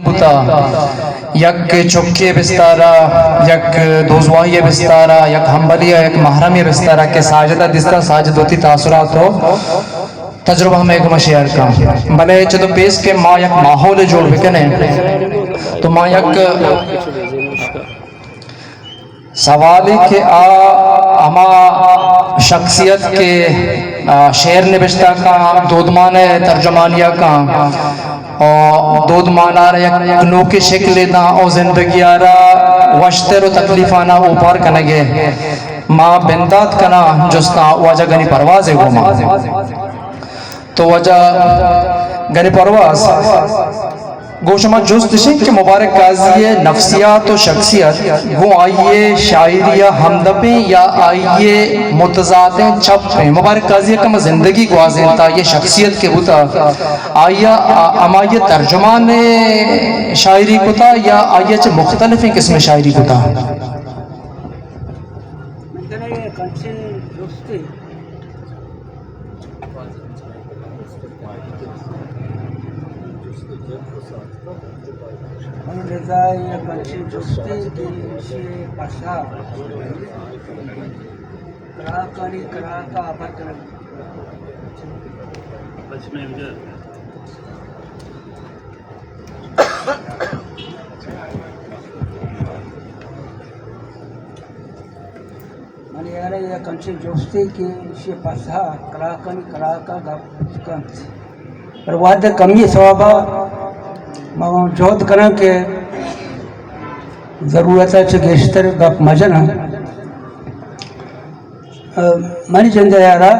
بوتا یک چکے بستارا یک دوزوائی بستارا یک ہمبلی یک محرمی بستارا کے ساجدہ دستا ساجد ہوتی تاثرات ہو تجربہ ہمیں ایک مشیار کا بلے چدو پیس کے ماں یک ماحول جوڑ بکنے تو ماں یک سوالی کہ اما شخصیت کے شعر نبشتہ کا دودمان ترجمانیہ کا اور دودمان آ رہا یک نوکی شکل دا او زندگی آ رہا وشتر و تکلیفانہ اوپر کنگے ماں بندات کنا جستا وجہ گنی پرواز ہے وہ ماں تو وجہ گنی پرواز گوشما جست شن کہ مبارک قاضی نفسیات و شخصیت وہ آئیے شاعریہ ہمدبیں یا آئیے متضادیں چھپیں مبارک قاضی کم زندگی گوازیں تا یہ شخصیت کے ہوتا آئیہ اما یہ ترجمان شاعری کو تا یا آئیہ چھ مختلف قسم شاعری کو تا رضای بخشی جستی کی پاسا کراکاری کراکا آباد من یاره یا کنچی جستی کی شی پاسا کراکاری کراکا گپت پر وعد کمی ثوابا جہد کریں کہ ضرورت ہے کہ گیشتر گپ مجن منی چندہ یارا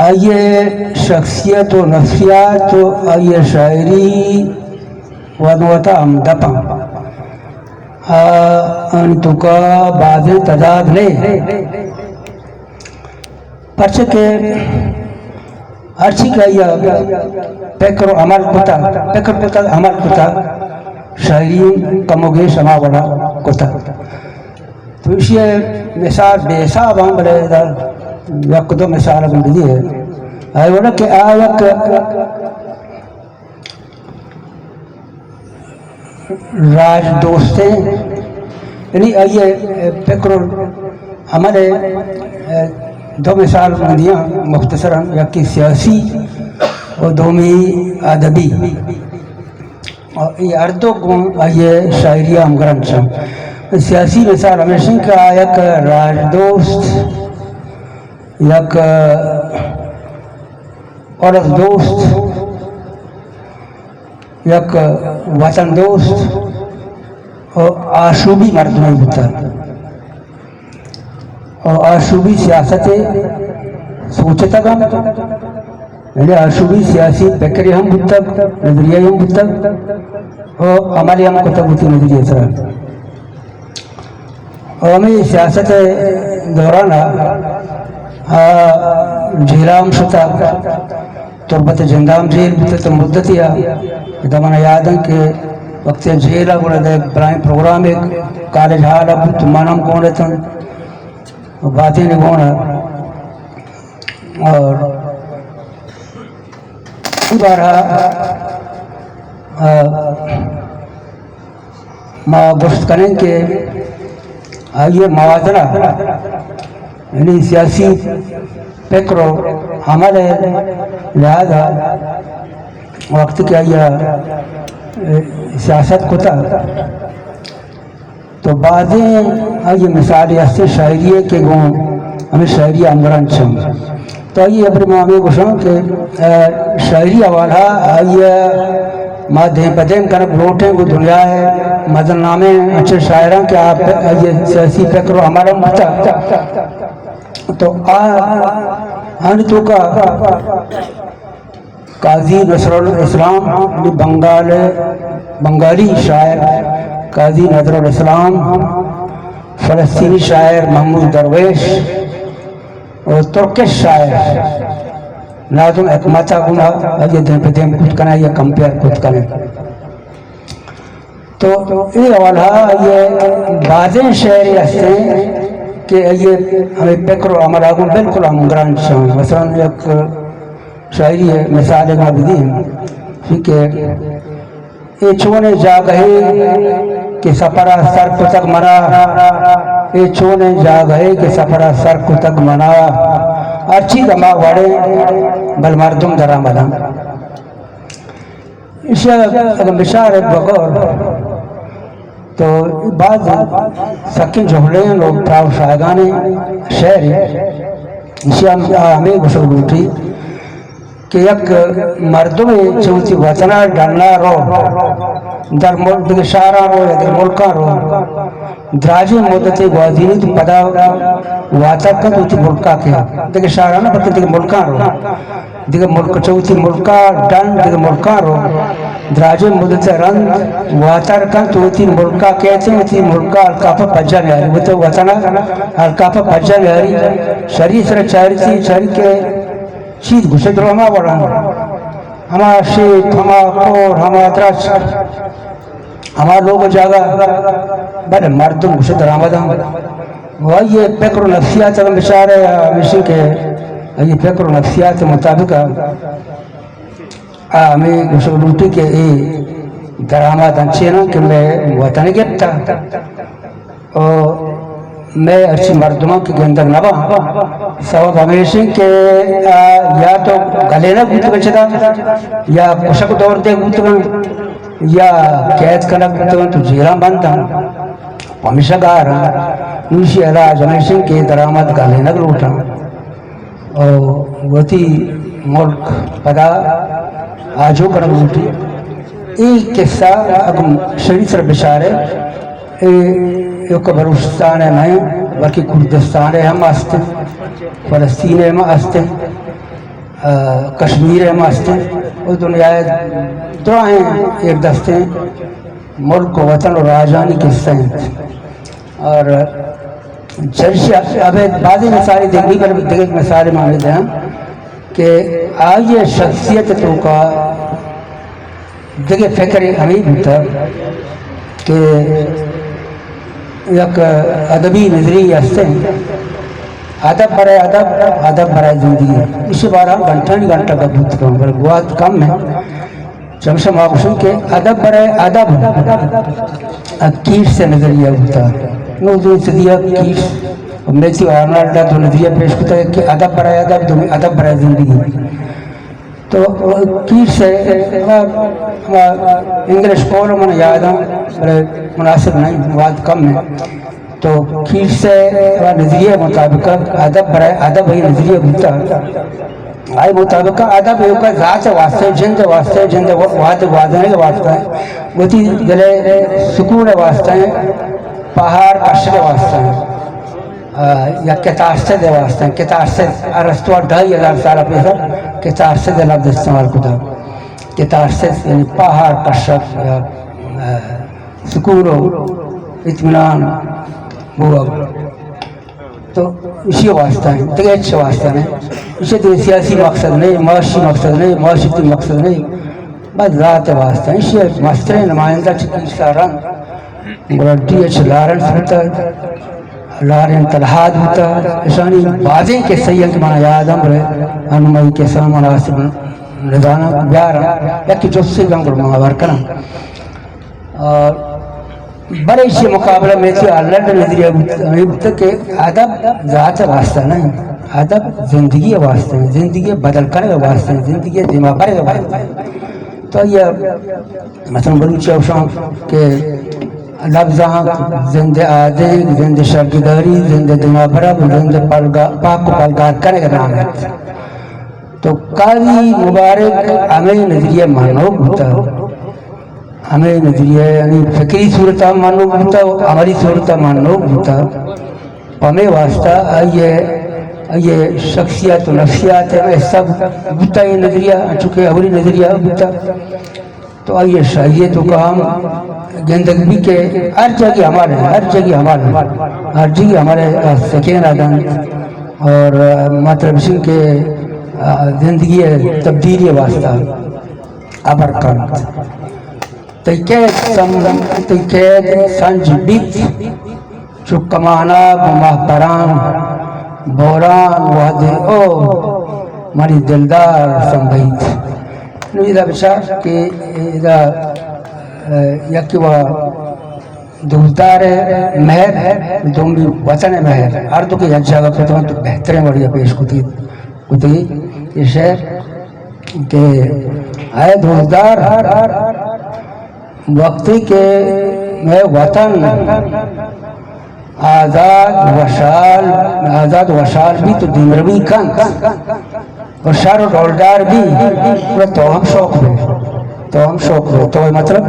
آئیے شخصیت و نفسیات و آئیے شاعری ودوتا امدپا انتو کا بعض تضاد نہیں پرچہ کہ ہر چیز کا یہ پیکر و عمل کتا پیکر کتا عمل کتا شاعری کموگے شما بڑا کتا تو اس یہ مثال بے حساب ہم بلے یک دو مثال بندی ہے آئے وڑا کہ آیک راج دوستے یعنی آئیے پیکر و عمل دو مثال بندیاں مختصراً یکی سیاسی اور دومی ادبی اور یہ اردو کو آئیے شاعریہ ہمگرن چاہوں سیاسی مثال ہمیشہ کا یک راج دوست یک عورت دوست یک وطن دوست اور آشوبی مرد نہیں ہوتا اور آشوبی سیاست سوچتا گا یعنی آشوبی سیاسی فکری ہم بودتا نظریہ ہم بودتا اور عملی ہم کتا بودتی نظریہ سرا اور ہمیں سیاست دورانا جیلام شتا تربت جندام جیل بودتا تو مدتی دمانا یاد ہے کہ وقت جیلہ گوڑا دے برائیں پروگرام ایک کالج حالا بود مانم کون رہتا باتیں نگونا اور بارہ ما گفت کریں کہ آئیے موازنہ یعنی سیاسی فکر و عمل لہذا وقت کے آئیے سیاست کتا تو بعضیں آئیے مثالی ہستے شاعریہ کے گون ہمیں شاعری امران چھم تو آئیے اپنے معاملے کو شاہوں کہ شاعری حوالہ آئیے ما دہیں پدیں کنک لوٹیں کو دنیا ہے مدن نامے اچھے شاعران کے آپ آئیے سیاسی فکر و عمل مجھتا تو آن تو کا قاضی نصر الاسلام بنگالی شاعر قاضی نظر الاسلام فلسطینی شاعر محمود درویش اور ترکش شاعر ناظم اکماتا گنا یہ دن پہ دن کچھ کنا یہ کمپیر کچھ کنا تو یہ حوالہ یہ بعضیں شعری ہستے ہیں کہ یہ ہمیں فکر و عمل آگوں بالکل ہم گران شاہوں مثلا ایک شاعری ہے مثال ایک مبدی ہیں کہ اے چونے جا گئے کہ سفرہ سر کو تک منا، اے چونے جا گئے کہ سفرہ سر کو تک منا، ارچی دما وڑے بل مردم در آمدن. اسے اگر بشارت بغور تو بعض سکین جھوڑے ہیں لوگ پراؤ شاہدانے شہر ہیں. اسے ہمیں گسل لوٹی کہ یک مردم چوتی وطنہ ڈالنا رو در ملک دیکھ شہرہ رو یا در ملکہ رو دراجی مدتی گوازینی تو پدا واتا کن تو تی ملکہ کیا دیکھ شہرہ نا پتہ دیکھ ملکہ رو دیکھ ملک چوتی ملکہ ڈن دیکھ ملکہ رو دراجی مدتی رند واتا کن تو تی ملکہ کہتے ہیں تی ملکہ الکافہ پجا نیاری وہ تو وطنہ الکافہ پجا نیاری شریع سر چاری تھی چاری کے چیز گھسے درو ہما بڑھا ہما شیط ہما کور ہما درچ ہما لوگ جاگا بڑے مردم گھسے در آمدہ وہ یہ فکر و نفسیات اگر بچارے ہمیشہ کہ یہ فکر و نفسیات مطابق ہمیں گھسے لوٹی کہ اے در آمد انچے نا کہ میں وطن گیتا اور میں اچھی مردموں کی گندگ نبا سبب ہمیشہ کہ یا تو گلے نہ گوت بچتا یا کشک دور دے گوت یا قید کنا گوت تو جیران بنتا ہمیشہ گا رہا نوشی علاج ہمیشہ کہ درآمد گلے نہ لوٹا اور وہتی ملک پدا آجو کنا لوٹی. ایک قصہ اگر شریف سر بشارے ایک بلوچستان ہے نہیں بلکہ کردستان ہے ہم آستے فلسطین ہے ہم آستے کشمیر ہے ہم آستے اور دنیا دعائیں ایک دستے ہیں ملک و وطن و راجانی قصہ ہیں. اور چرشی اب بعضی مثالی دیکھنی پر دیکھ مثالی مانگتے ہیں کہ آئیے شخصیت تو کا دیکھے فکر ہمیں ہوتا کہ یک ادبی نظری ہستے ہیں ادب برائے ادب ادب برائے زندگی. اسی بار ہم گھنٹہ نہیں گھنٹہ کا بھوت کروں پر گوات کم ہے چمشہ معاقشن کہ ادب برائے ادب کیٹ سے نظریہ ہوتا ہے نوزو صدیہ کیٹ میسی آرنالڈا تو نظریہ پیش کرتا ہے کہ ادب برائے ادب ادب برائے زندگی. تو کیٹ سے انگلش کول من یاد ہے مناسب نہیں بات کم ہے تو کیٹ سے نظریہ مطابق ادب برائے ادب ہی نظریہ ہوتا ہے آئی مطابق ادب ہے کا ذات واسطہ جند واسطہ جند وادنے کے واسطہ ہے وہ تھی دلے سکون واسطہ ہے پہاڑ عشق واسطہ ہے یا کتارسے دے واسطہ ہیں. کتارسے ارسطو 2500 سال پہلے کتارسے دے لفظ استعمال کتا کتارسے یعنی پہاڑ کشف یا سکون و اطمینان ہوا تو اسی واسطہ ہیں دیکھ اچھے واسطہ ہیں. اسے تو سیاسی مقصد نہیں معاشی مقصد نہیں معاشرتی مقصد نہیں بس ذات واسطہ ہیں. اسے مستر نمائندہ چکی سارن ڈی ایچ لارنس ہوتا ہے لارن تلحاد ہوتا ہے اشانی بازیں کے سید مانا یاد ہم رہے انمائی کے سلام مناسب نظانہ بیارا یا کہ جو سے گنگر مہاور کرنا. اور بڑے اسی مقابلہ میں تھی اللہ نے نظریہ ہوتا کہ ادب ذات واسطہ نہیں ادب زندگی واسطہ ہے زندگی بدل کرنے واسطہ ہے زندگی دماغ بھرے واسطہ ہے. تو یہ مثلا بلوچی اوشان کہ لفظاں زندہ آدھگ زندہ شرگداری زندہ دماغ بھرب زندہ پاک و پلگار کرنے کا نام ہے. تو قاضی مبارک ہمیں نظریہ مانوب ہوتا ہے ہمیں نظریہ یعنی فکری صورتہ مانوب ہوتا ہے عملی صورتہ مانوب ہوتا ہے. ہمیں واسطہ آئیے شخصیت و نفسیات ہے سب ہوتا ہے نظریہ چونکہ اولی نظریہ ہوتا. تو آئیے شاہیت و کام گندگی کے ہر جگہ ہمارے ہر جگہ ہمارے سکین آدم اور مطلب اسی کے زندگی تبدیلی واسطہ ابرکت تیکید سنج بیت چکمانا گمہ پران بوران وحدے او مری دلدار سنبھیت. نویدہ بشار کہ یکی و دوزدار مہر دوم بھی وطن مہر ہر دو کی یک جگہ پہ تو بہترین بڑھیا پیش کتی یہ شعر کہ اے دوزدار وقتی کہ میں وطن آزاد وشال بھی تو دیمروی کن اور شار و ڈولدار بھی تو ہم شوق ہوئے تو مطلب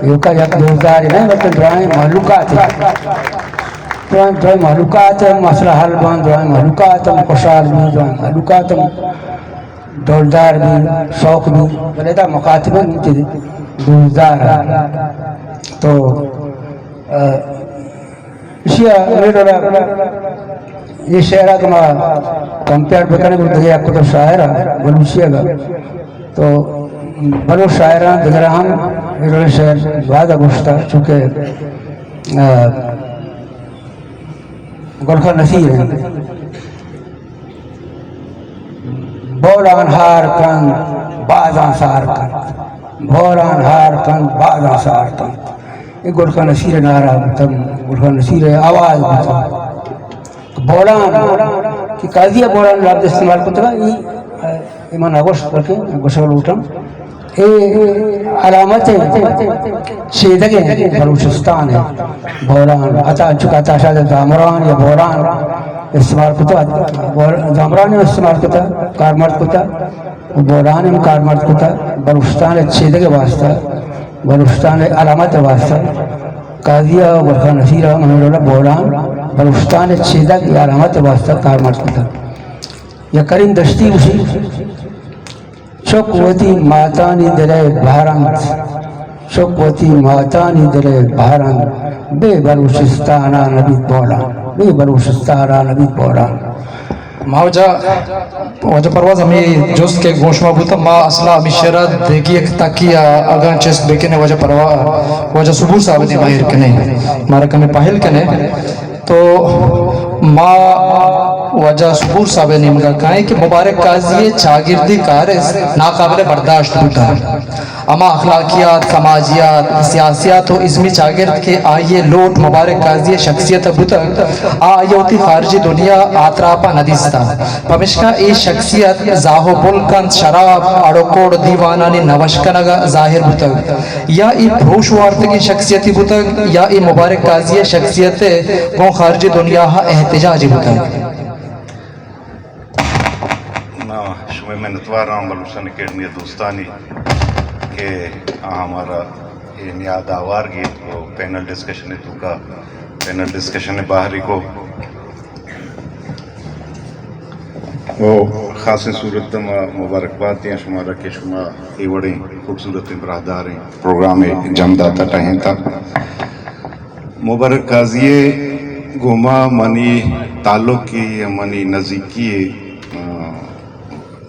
یہ کا یک دوزدار نہیں مطلب دعائیں محلوقات ہیں دعائیں محلوقات ہیں مسئلہ حل بان دعائیں محلوقات ہیں خوشحال بھی دعائیں محلوقات ہیں ڈولدار بھی شوق بھی بلیدہ مقاتبہ نیچے دوزدار تو یہ شعرہ تو میں کمپیئر بکنے کو دگیا کو تو شاعرہ بلوچیہ گا تو بلو شاعرہ دگر ہم یہ شعر وعدہ گوشتا چونکہ گلخہ نصیر ہیں بولان ہار کن بازان سار کن بولان ہار کن بازان سار کن یہ گلخہ نصیر نعرہ مطلب گلخہ نصیر آواز مطلب بولان کہ قاضیہ بولان لفظ استعمال کرتا ہے یہ ایمان آگوشت رکھیں گوشت اٹھا علامت شیدگیں بلوچستان ہے بولان چکا تاشاد دامران یا بولان استعمال کرتا دامران استعمال کرتا کارمرد کرتا بولان کارمرد کرتا بلوچستان شیدگے واسطہ بلوچستان علامت واسطہ قاضیہ گلخہ نصیرہ منور اللہ بولان بلوچستان شیدہ کی علامت واسطہ کارمرد کرتا یا کریم دشتی اسی شکوتی ماتانی دلے بہرنگ شکوتی ماتانی دلے بہرنگ بے بلوچستانا نبی بولان بے بلوچستانا نبی بولان وجہ پرواز ہمیں جوست کے گوشما بوتا ما اصلا ہمیں شعرہ دیکھی ایک تاکیا اگان چیست بیکنے وجہ پرواز وجہ صبور صاحب دی باہر کنے مارا کمی پاہل کنے تو ما وجہ صبور صاحب نے مگا کہیں کہ مبارک قاضی چاگردی کار ناقابل برداشت ہوتا ہے اما اخلاقیات سماجیات سیاسیات و ازمی چاگرد کے آئیے لوٹ مبارک قاضی شخصیت بوتا آئیے ہوتی خارجی دنیا آتراپا ندیستا پمشکا ای شخصیت زاہو بلکن شراب اڑوکوڑ دیوانانی نوشکنگا ظاہر بوتا یا ای بھوش وارتگی شخصیتی بوتا یا ای مبارک قاضی شخصیت وہ خارجی دنیا احتجاجی بوتا شمع محنتوار رہا ہوں بلوچستان اکیڈمی دوستانی کہ ہمارا یہ نیاد آوار گیت کو پینل ڈسکشن تو کا پینل ڈسکشن باہری کو وہ خاص صورت مبارکباد دیں شمارا کہ شما ای وڑیں خوبصورت برادار ہیں پروگرام جمداتا ٹہیں تھا مبارک قاضی گما منی تعلق کی منی نزدیکی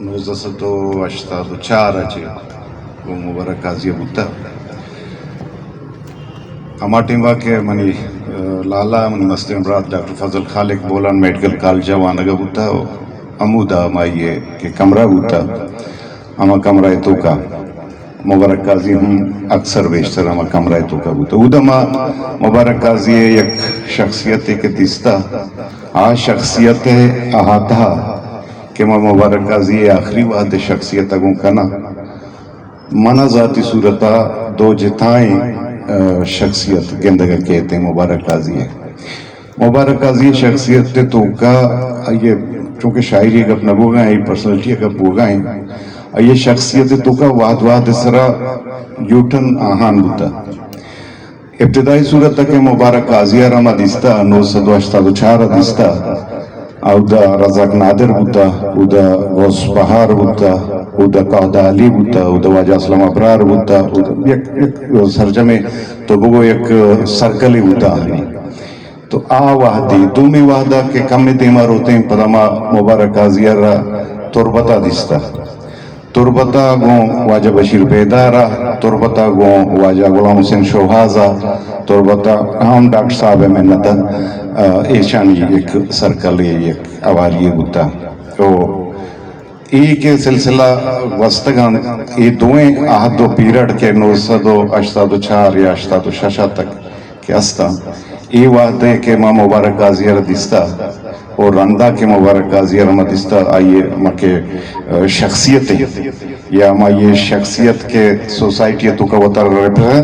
1984 اچھے وہ مبارک قاضی بوتا ہما ٹیمہ کے منی لالا منی مسلم براد ڈاکٹر فضل خالق بولان میڈیکل کالجہ وانگا بوتا امودا مائیے کہ کمرہ بوتا ہما کمرہ تو کا مبارک قاضی ہم اکثر بیشتر ہما کمرہ تو کا بوتا او دما مبارک قاضی یک شخصیت کے دیستا شخصیت احاطہ کہ میں مبارک قاضی آخری وعد شخصیت اگوں کنا منا ذاتی صورتہ دو جتائیں شخصیت گندگا کہتے ہیں مبارک قاضی ہے مبارک قاضی شخصیت تو کا یہ چونکہ شاعری کا اپنا بوگا ہے پرسنلٹی کا بوگا ہے یہ شخصیت تو کا وعد اسرا یوٹن آہان بوتا ابتدائی صورت کہ مبارک قاضی رما دیستا 1984 دیستا او دا رزاق نادر بوتا او دا غوث بہار بوتا او دا قہد علی بوتا او دا واجہ اسلام ابرار بوتا یک سرجمے تو بگو یک سرکلی بوتا آنی تو وحدی دومی وحدہ کے کم دیمار ہوتے ہیں پدما مبارک قاضی را تربتا دیستا تربتا گون واجہ بشیر بیدارا تربتا گون واجہ غلام حسین شوہازا تربتا ہم ڈاکٹر صاحب محنتا ایشانی ایک سرکل ایک آواریہ بوتا تو ایک سلسلہ وسطگان یہ دوئیں آہد و پیریڈ کے 984 یا 86 تک کے استا یہ وعدے کہ ماں مبارک غازی ردیستہ اور رندہ کے مبارک غازی رمدیستہ آئیے ماں کے شخصیتیں یا ماں یہ شخصیت کے سوسائٹی تو کا وطر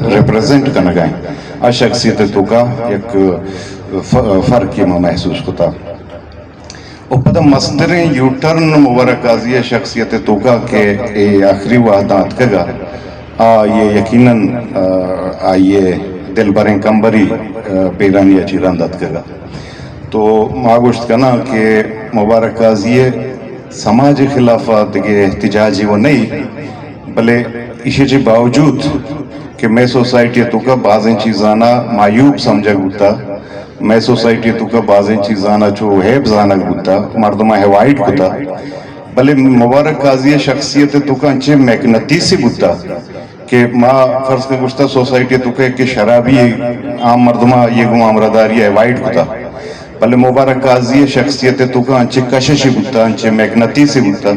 ریپریزنٹ کرنا گئے آ شخصیت تو کا ایک فرق یہ ماں محسوس ہوتا اور پتہ مصدریں یوٹرن مبارک غازی شخصیت تو کا کہ آخری وعدات کگا یہ یقیناً آئیے دل بریں کمبری پیرانی اچھی رندت کگا تو معگوشت کنا کہ مبارک غازی سماج خلافات کے احتجاجی وہ نہیں بلے اسی کے باوجود کہ میں سوسائٹی تو کا بعضیں چیزانا معیوب سمجھا گتا میں سوسائٹی تو کا بعضیں چیزانا چو حیب زانا گتا مردمہ ہیوائٹ گتا بلے مبارک غازی شخصیت تو کا انچے میکنتیسی گتا کہ ماں فرض کے گشتہ سوسائٹی تو کہ شرابی عام مردمہ یہ گم امرداری ہیوائٹ گتا بلے مبارک غازی شخصیت تو کا انچے کششی گتا انچے میکنتیسی گتا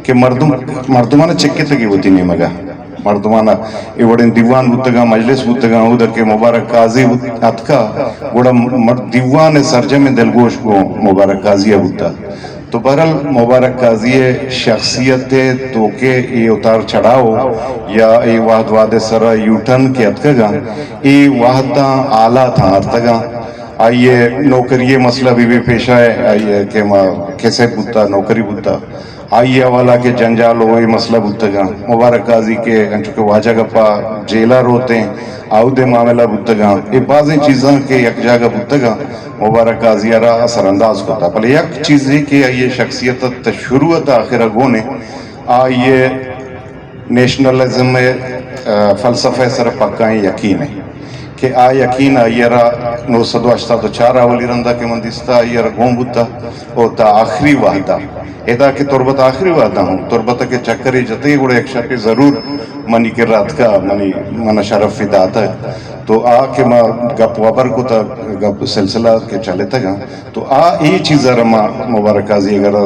کہ مردمانہ چکے تکی ہوتی نہیں مگا مردمانہ یہ وڑن دیوان بودتگا مجلس بودتگا ہودا کہ مبارک غازی اتکا وڑا دیوان سرجم دلگوش کو مبارک غازی بودتا تو بہرحال مبارک غازی شخصیت تو کہ یہ اتار چڑھاؤ یا یہ واحد وعدے سرا یوٹن کے اتکگا یہ واحدہ آلہ تھا ارتگا آئیے نوکری مسئلہ بھی پیش آئے آئیے کہ ماں کیسے بودتا نوکری بودتا آئیے حوالہ کے جنجال ہوئی مسئلہ بودتگا مبارک غازی کے چونکہ واجہ گپا جیلہ روتے ہیں آؤدے معاملہ بودتگا یہ بعضیں چیزاں کے یک جاگہ بودتگا مبارک غازی را اثر انداز ہوتا پہلے یک چیز ہے کہ آئیے شخصیت تشروعت آخرہ گونے آئیے نیشنلزم میں فلسفہ سر پکائیں یقین ہے کہ یقین آئیے را 984 اولی رندہ کے مندستہ آئیے را گون بودتا اور تا آخری واحدہ ایدا کہ تربت آخری وعدہ ہوں تربت کے چکری جتے گوڑے ایک شاپی ضرور منی کے رات کا منی شرف فیدہ آتا ہے تو کہ ماں گپ وابر کو تا گپ سلسلہ کے چلے تگا تو ای چیز رما مبارک غازی اگر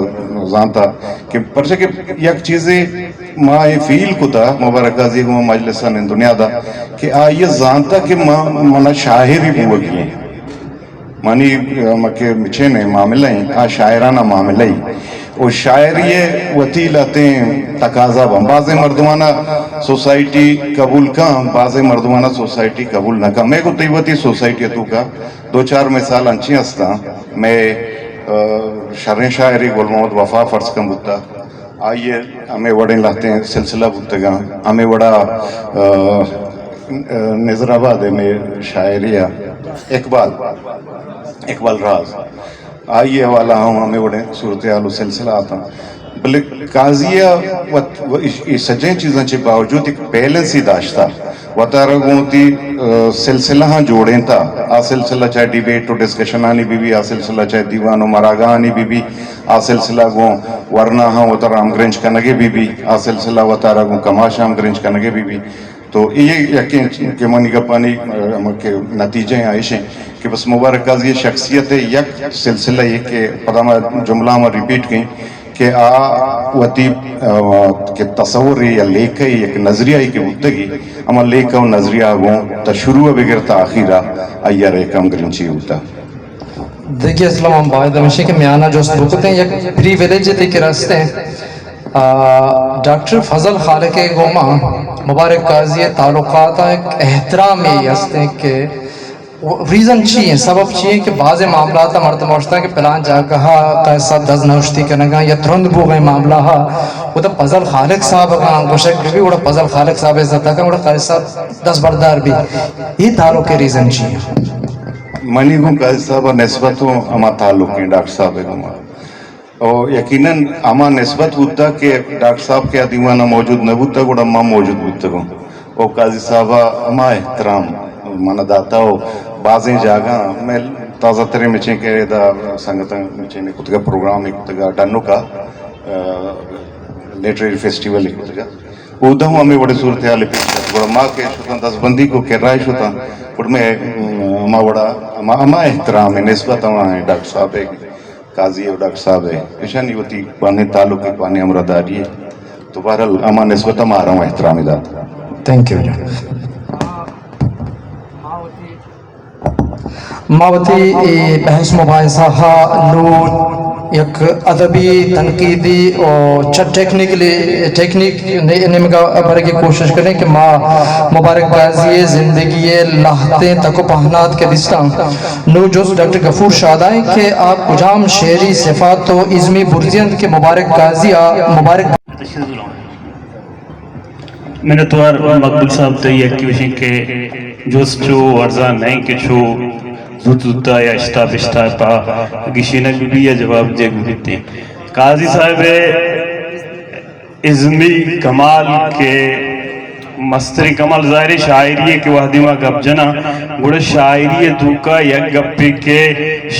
زانتا کہ پرچہ کہ یک چیزیں ماں یہ فیل کو تا مبارک غازی کو مجلسان دنیا دا کہ یہ زانتا کہ ماں شاہری بوگی ہیں مانی مکہ مچھینے معاملہ ہیں شاعرانہ معاملہ ہیں اور شاعری وطیلتیں تقاضا بہم بعض مردمانہ سوسائٹی قبول کام بعض مردمانہ سوسائٹی قبول نہ کام میں کو تیوتی سوسائٹی تو کا 2-4 مثال انچی ہستا میں شرح شاعری گل محمد وفا فرض کم بودتا آئیے ہمیں وڑیں لاتے ہیں سلسلہ بودتگا ہمیں وڑا نظر آباد ہے میں شاعریہ اقبال راز آئیے والا ہوں ہمیں وڑے صورتحال و سلسلہ آتا بلے قاضیہ سجیں چیزیں چے باوجود ایک بیلنس ہی داشتا وطارہ گونتی سلسلہ ہاں جوڑیں تا آ سلسلہ چاہے ڈیبیٹ و ڈسکشن آنی بھی آ سلسلہ چاہے دیوان و مراغہ آنی بھی آ سلسلہ گون ورنہ ہاں وطارہ ہم گرنج کنگے بھی آ سلسلہ وطارہ گون کماش ہم گرنج کنگے بھی تو یہ یقین کہ منی کا پانی کے نتیجے ہیں عائشیں کہ بس مبارک غازی شخصیت یک سلسلہ یہ کہ پدامہ جملہ میں ریپیٹ گئیں کہ وطیب کہ تصور یا لیکہ ایک نظریہ ہی کہ ہوتگی اما لیکہ و نظریہ گوں تشروع بگر تاخیرہ ایار ایکم گرنچی ہوتا دیکھیے اسلام ہم باید ہمیشہ کہ میانہ جو سبکتے ہیں یک پریویلیج تے کے راستے ہیں ڈاکٹر فضل خالق گوما مبارک غازی تعلقات ایک احترامی ہستے کہ ریزن چیئے سبب چیئے کہ بعض معاملات مرد موشتا کہ پلان جاگہا قیسہ دز نوشتی کرنگا یا ترند بو گئے معاملہ ہا وہ دا فضل خالق صاحب گا گوشک بھی وہ فضل خالق صاحب عزت کا وہ قیسہ دس بردار بھی یہ تعلق کے ریزن چیئے منی گوں قیسہ صاحب نسبتوں اما تعلق ہیں ڈاکٹر صاحب گوما اور یقیناً اما نسبت ہوتا کہ ڈاکٹر صاحب کے دیوانہ موجود نہ ہوتا گوڑا اما موجود ہوتا گوں اور قاضی صاحبہ اما احترام مانا داتا ہو بعضیں جاگاں میں تازہ ترے مچیں کہ دا سنگتاں مچیں نے کتگا پروگرام ایک کتگا ڈنو کا لیٹریری فیسٹیول ایک کتگا اودا ہوں ہمیں بڑے صورتحال پیش کرتا بڑا ماں کے شتاں دس بندی کو کر رہا شتاں پر میں اما بڑا اما احترام ہے نسبت اما ہے ڈاکٹر صاحب ہے قاضی اور ڈاکٹر صاحب ہے اشانی وتی پانے تعلق کے پانے امرداری ہے تو بہرحال اما نسبت ما رہا ہوں احترام دا تھینک یو ماوتی بحث مباحثہ نور یک ادبی تنقیدی اور ٹیکنیک نمگا برے کی کوشش کریں کہ ماں مبارک بازی زندگی لاہتے تک و پہنات کے دستان نو جوز ڈاکٹر غفور شادائیں کہ آپ کجام شعری صفات و ازمی برزیند کے مبارک غازی مبارک میں نے توار مقبول صاحب تے یہ کیوشی کہ جوز چو ارزان نہیں کہ چو زوتا یا اشتا پا گشینہ بھی یا جواب جے گوھتے قاضی صاحب ازمی کمال کے مستری کمال ظاہری شاعری کے وحدیمہ گپ جنا گوڑا شاعری دوکا یک گپی کے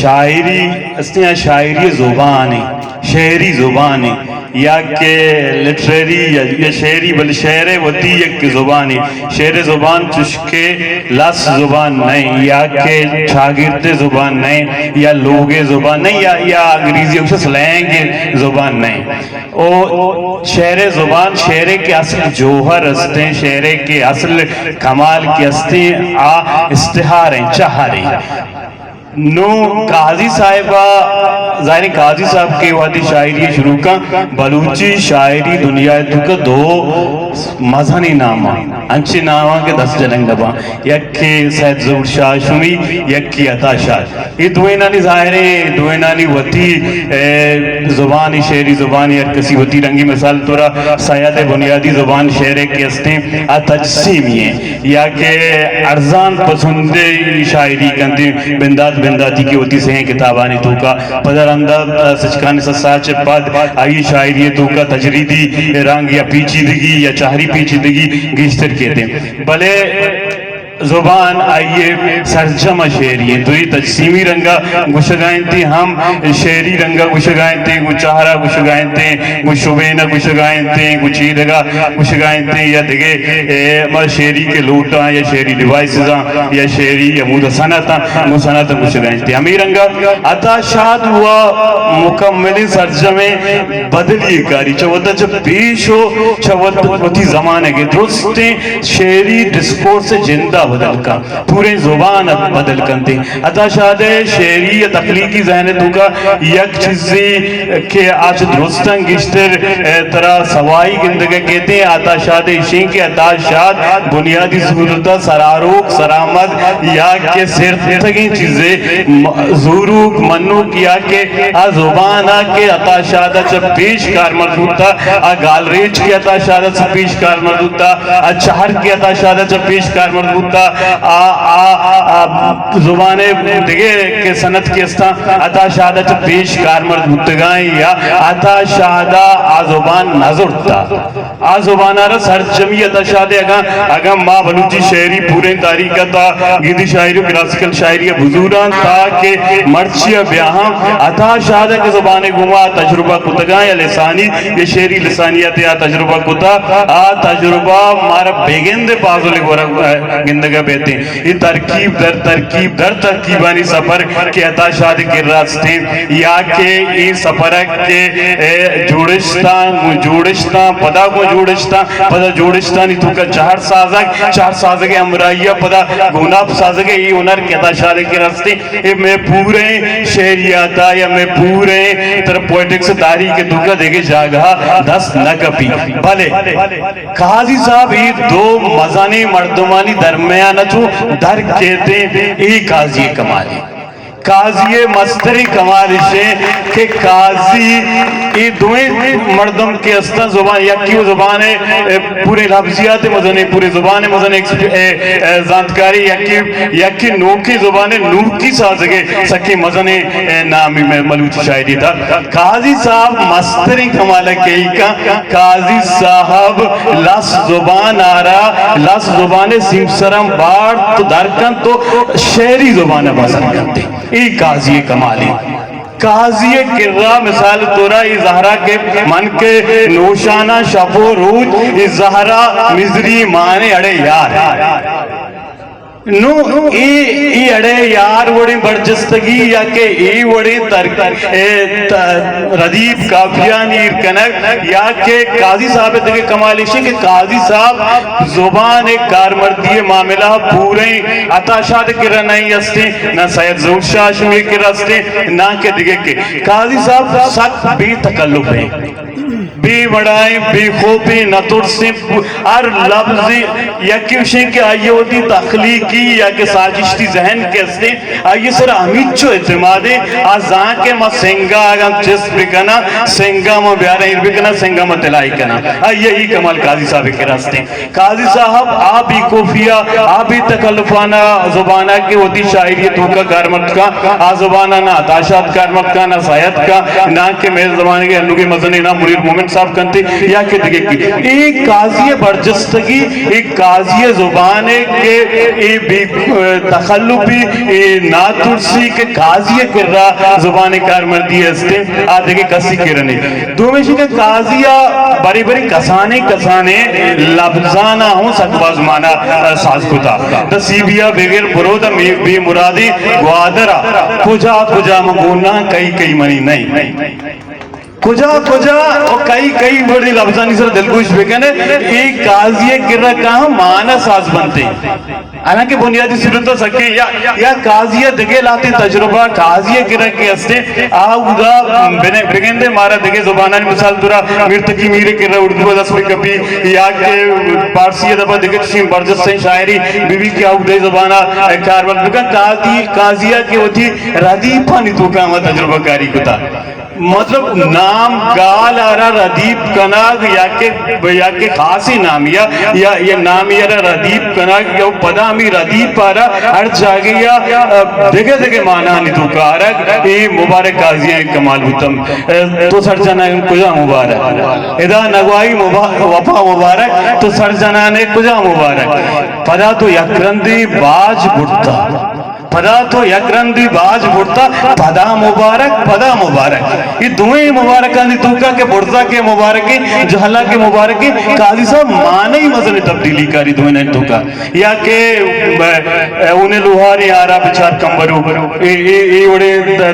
شاعری استیاں شاعری زبانی شہری زبانی یا کہ لٹریری یا شعری بل شعر وتی یک زبانی شعر زبان چشکے لس زبان نہیں یا کہ شاگرد زبان نہیں یا لوگ زبان نہیں یا انگریزی اکشہ سلینگ زبان نہیں او شعر زبان شعر کے اصل جوہر ہستے شعر کے اصل کمال کی ہستے استحار ہیں چہر ہیں نو قاضی صاحبہ ظاہری قاضی صاحب کے وادی شاعری شروع کا بلوچی شاعری دنیا تو کا دو مذہنی نامہ انچے نامہ کے 10 جنگ دبا یک کے سید ظہور شاہ شمی یک کی عطا شاہ یہ دوینانی ظاہرے دوینانی وطی زبانی شعری زبانی ہر کسی وطی رنگی مثال تورا سیاد بنیادی زبان شعر کے استیں تجسیمی ہیں یا کہ ارزان پسندے شاعری کندیں بنداتی کی ہوتی سے ہیں کتابانی تو کا پدر اندہ سچکانی سچ پد آئی شاعری تو کا تجریدی رنگ یا پیچیدگی یا چہری پیچیدگی گیشتر کہتے ہیں بلے زبان آئیے سرجم شعری ہے دوری تجسیمی رنگا گوشگائیں تھی ہم شعری رنگا گوشگائیں تھی گو چہرہ گوشگائیں تھی گو شبینہ گوشگائیں تھی گو چیدگا گوشگائیں تھی یا دگے ہمارا شعری کے لوٹاں یا شعری ڈیوائسزاں یا شعری یا مودہ سنتاں مو سنتاں گوشگائیں تھی ہمیں رنگا عطا شاد ہوا مکمل سرجمیں بدلی کاری چوتا جب پیش ہو چوتی زمانے کے درستیں شعری ڈسکورس سے زندہ بدل کا پورے زبان بدل کرتے عطا شاد شعری یا تخلیقی ذہن تو کا یک چیزی کہ آج درستان گشتر طرح سوائی گندگے کہتے ہیں عطا شاد اشین کے عطا شاد بنیادی ضرورتہ سراروک سرامت یا کہ صرف تگیں چیزیں ضروک منوک یا کہ زبان کے عطا شاد جب پیش کار مرزوطا گال ریچ کی عطا شاد جب پیش کار مرزوطا چہر کی عطا شاد جب پیش کار مرزوطا زبانے دگے کے سنت کی استا عطا شہادہ چا پیش کارمرد متگائیں یا عطا شہادہ آزوبان نظرتا آزوبانا رس ہر جمعی عطا شہادہ اگا ماں بلوچی شہری پورے تاریخہ تا گیدی شاعری و کلاسیکل شاعری بزرگان تاکہ مرچی بیاہاں عطا شہادہ کے زبانے گما تجربہ کتگائیں یا لسانی یہ شہری لسانیت یا تجربہ کتا تجربہ مارا بیگند پازو لگورا گندگا بیتے ہیں یہ ترکیب در ترکیبانی سفر کے عطا شاد کے راستے یا کہ یہ سفر کے جوڑشتان پدا کو جوڑشتانی تو کا چہر سازگ امرائیہ پدا گناب سازگ یہ ہنر کے عطا شاد کے راستے میں پورے شہریاتا یا میں پورے طرح پویٹکس تاریخ کے دکھا دیکھے جاگہ دست نہ کپی بھلے قاضی صاحب یہ دو مزانی مردمانی درمیانہ تو در کہتے ہیں ایک قاضی کمالی قاضی مستری کمال سے کہ قاضی یہ دوئیں مردم کے استان زبان یکی و زبان پورے لفظیات مزنے پورے زبان مزنے زانتکاری یکی نوکی زبان نوکی سازگے سکی مزنے نامی میں ملوچ شاعری تھا قاضی صاحب مستری کمال کئی کا قاضی صاحب لس زبان آرا لس زبان سمسرم بار تو درکن تو شہری زبان بازن کرتے ای قاضی کمالی قاضی کرہ مثال تورا ای زہرہ کے من کے نوشانہ شب و روج ای زہرہ مزری مانے اڑے یار نو ای اڑے یار وڑی برجستگی یا کہ ای وڑی ردیف کافیانی کنک یا کہ قاضی صاحب دیکھے کمالیشی کہ قاضی صاحب زبان ایک کارمردی معاملہ پورے عطاشات کے رنائی استے نہ سید زور شاہ شمی کے رستے نہ کہ دیکھے کہ قاضی صاحب سخت بھی تکلف ہے بی وڑائیں بی خوبی نہ ترسیں ہر لفظ یا کیوشیں کہ آئیے ہوتی تخلیقی یا کہ سازشتی ذہن کیستے آئیے سر امید چو اعتمادے آزان کے ماں سنگا آگا جس بکنا سنگا ماں بیارا ہیر بکنا سنگا ماں تلائی کنا آئیے ہی کمال قاضی صاحب کے راستے قاضی صاحب آپ ہی کوفیہ آپ ہی تکلفانہ زبانہ کی ہوتی شاعریتوں کا کارمرد کا آزبانہ نہ عطاشات کارمرد کا نہ سایت کا نہ کہ میرے زمانے کے انو کے مزنی نہ مرید مومن صاحب کنتے یا کہ دیکھے کی ایک قاضی برجستگی ایک قاضی زبانے کے تخلفی ناترسی کے قاضی کر رہا زبان کارمردی استے آدھے کے کسی کرنے دو میں شکر قاضیہ بری بری کسانے لفظانہ ہوں سکباز مانا ساز کتا نصیبیہ بغیر برودہ بے مرادی گوادرہ کجا مگونا کئی منی نہیں کجا اور کئی بڑی لفظانی سر دلگوش بکنے ایک قاضی گرہ کہاں مانا ساز بنتے حالانکہ بنیادی صورتوں سکے یا قاضی دگے لاتے تجربہ قاضی گرہ کے استے آؤگا بگندے مارا دگے زبانانی مثال دورا مرتقی میرے گرہ اردو دس میں کبھی یا کہ پارسی دبا دگے چشیم برجستیں شاعری بیوی کی آؤگدے زبانہ کاربل بکن قاضیہ کے ہوتی ردیپانی تو کاما تجربہ کاری کتا مطلب نام گال آرہ ردیب کناگ یا کہ خاصی نامیہ یا نامیہ ردیب کناگ یا پدا ہمیں ردیب پارا ہر جاگیا دگے مانا نہیں تو کارک یہ مبارک قاضیاں کمال ہوتم تو سر جنان کجا مبارک ادا نگوائی وفا مبارک تو سر جنان کجا مبارک پدا تو یکرندی باج بڑھتا پدا تو یکرندی باج بڑھتا پدا مبارک یہ دوئیں مبارکان دی توکا کے بڑھتا کے مبارکی جہلا کے مبارکی قاضی صاحب معنی ہی مزل تبدیلی کاری دوئیں نہیں توکا یا کہ انہیں لوہاری آرہ بچار کمبرو یہ بڑے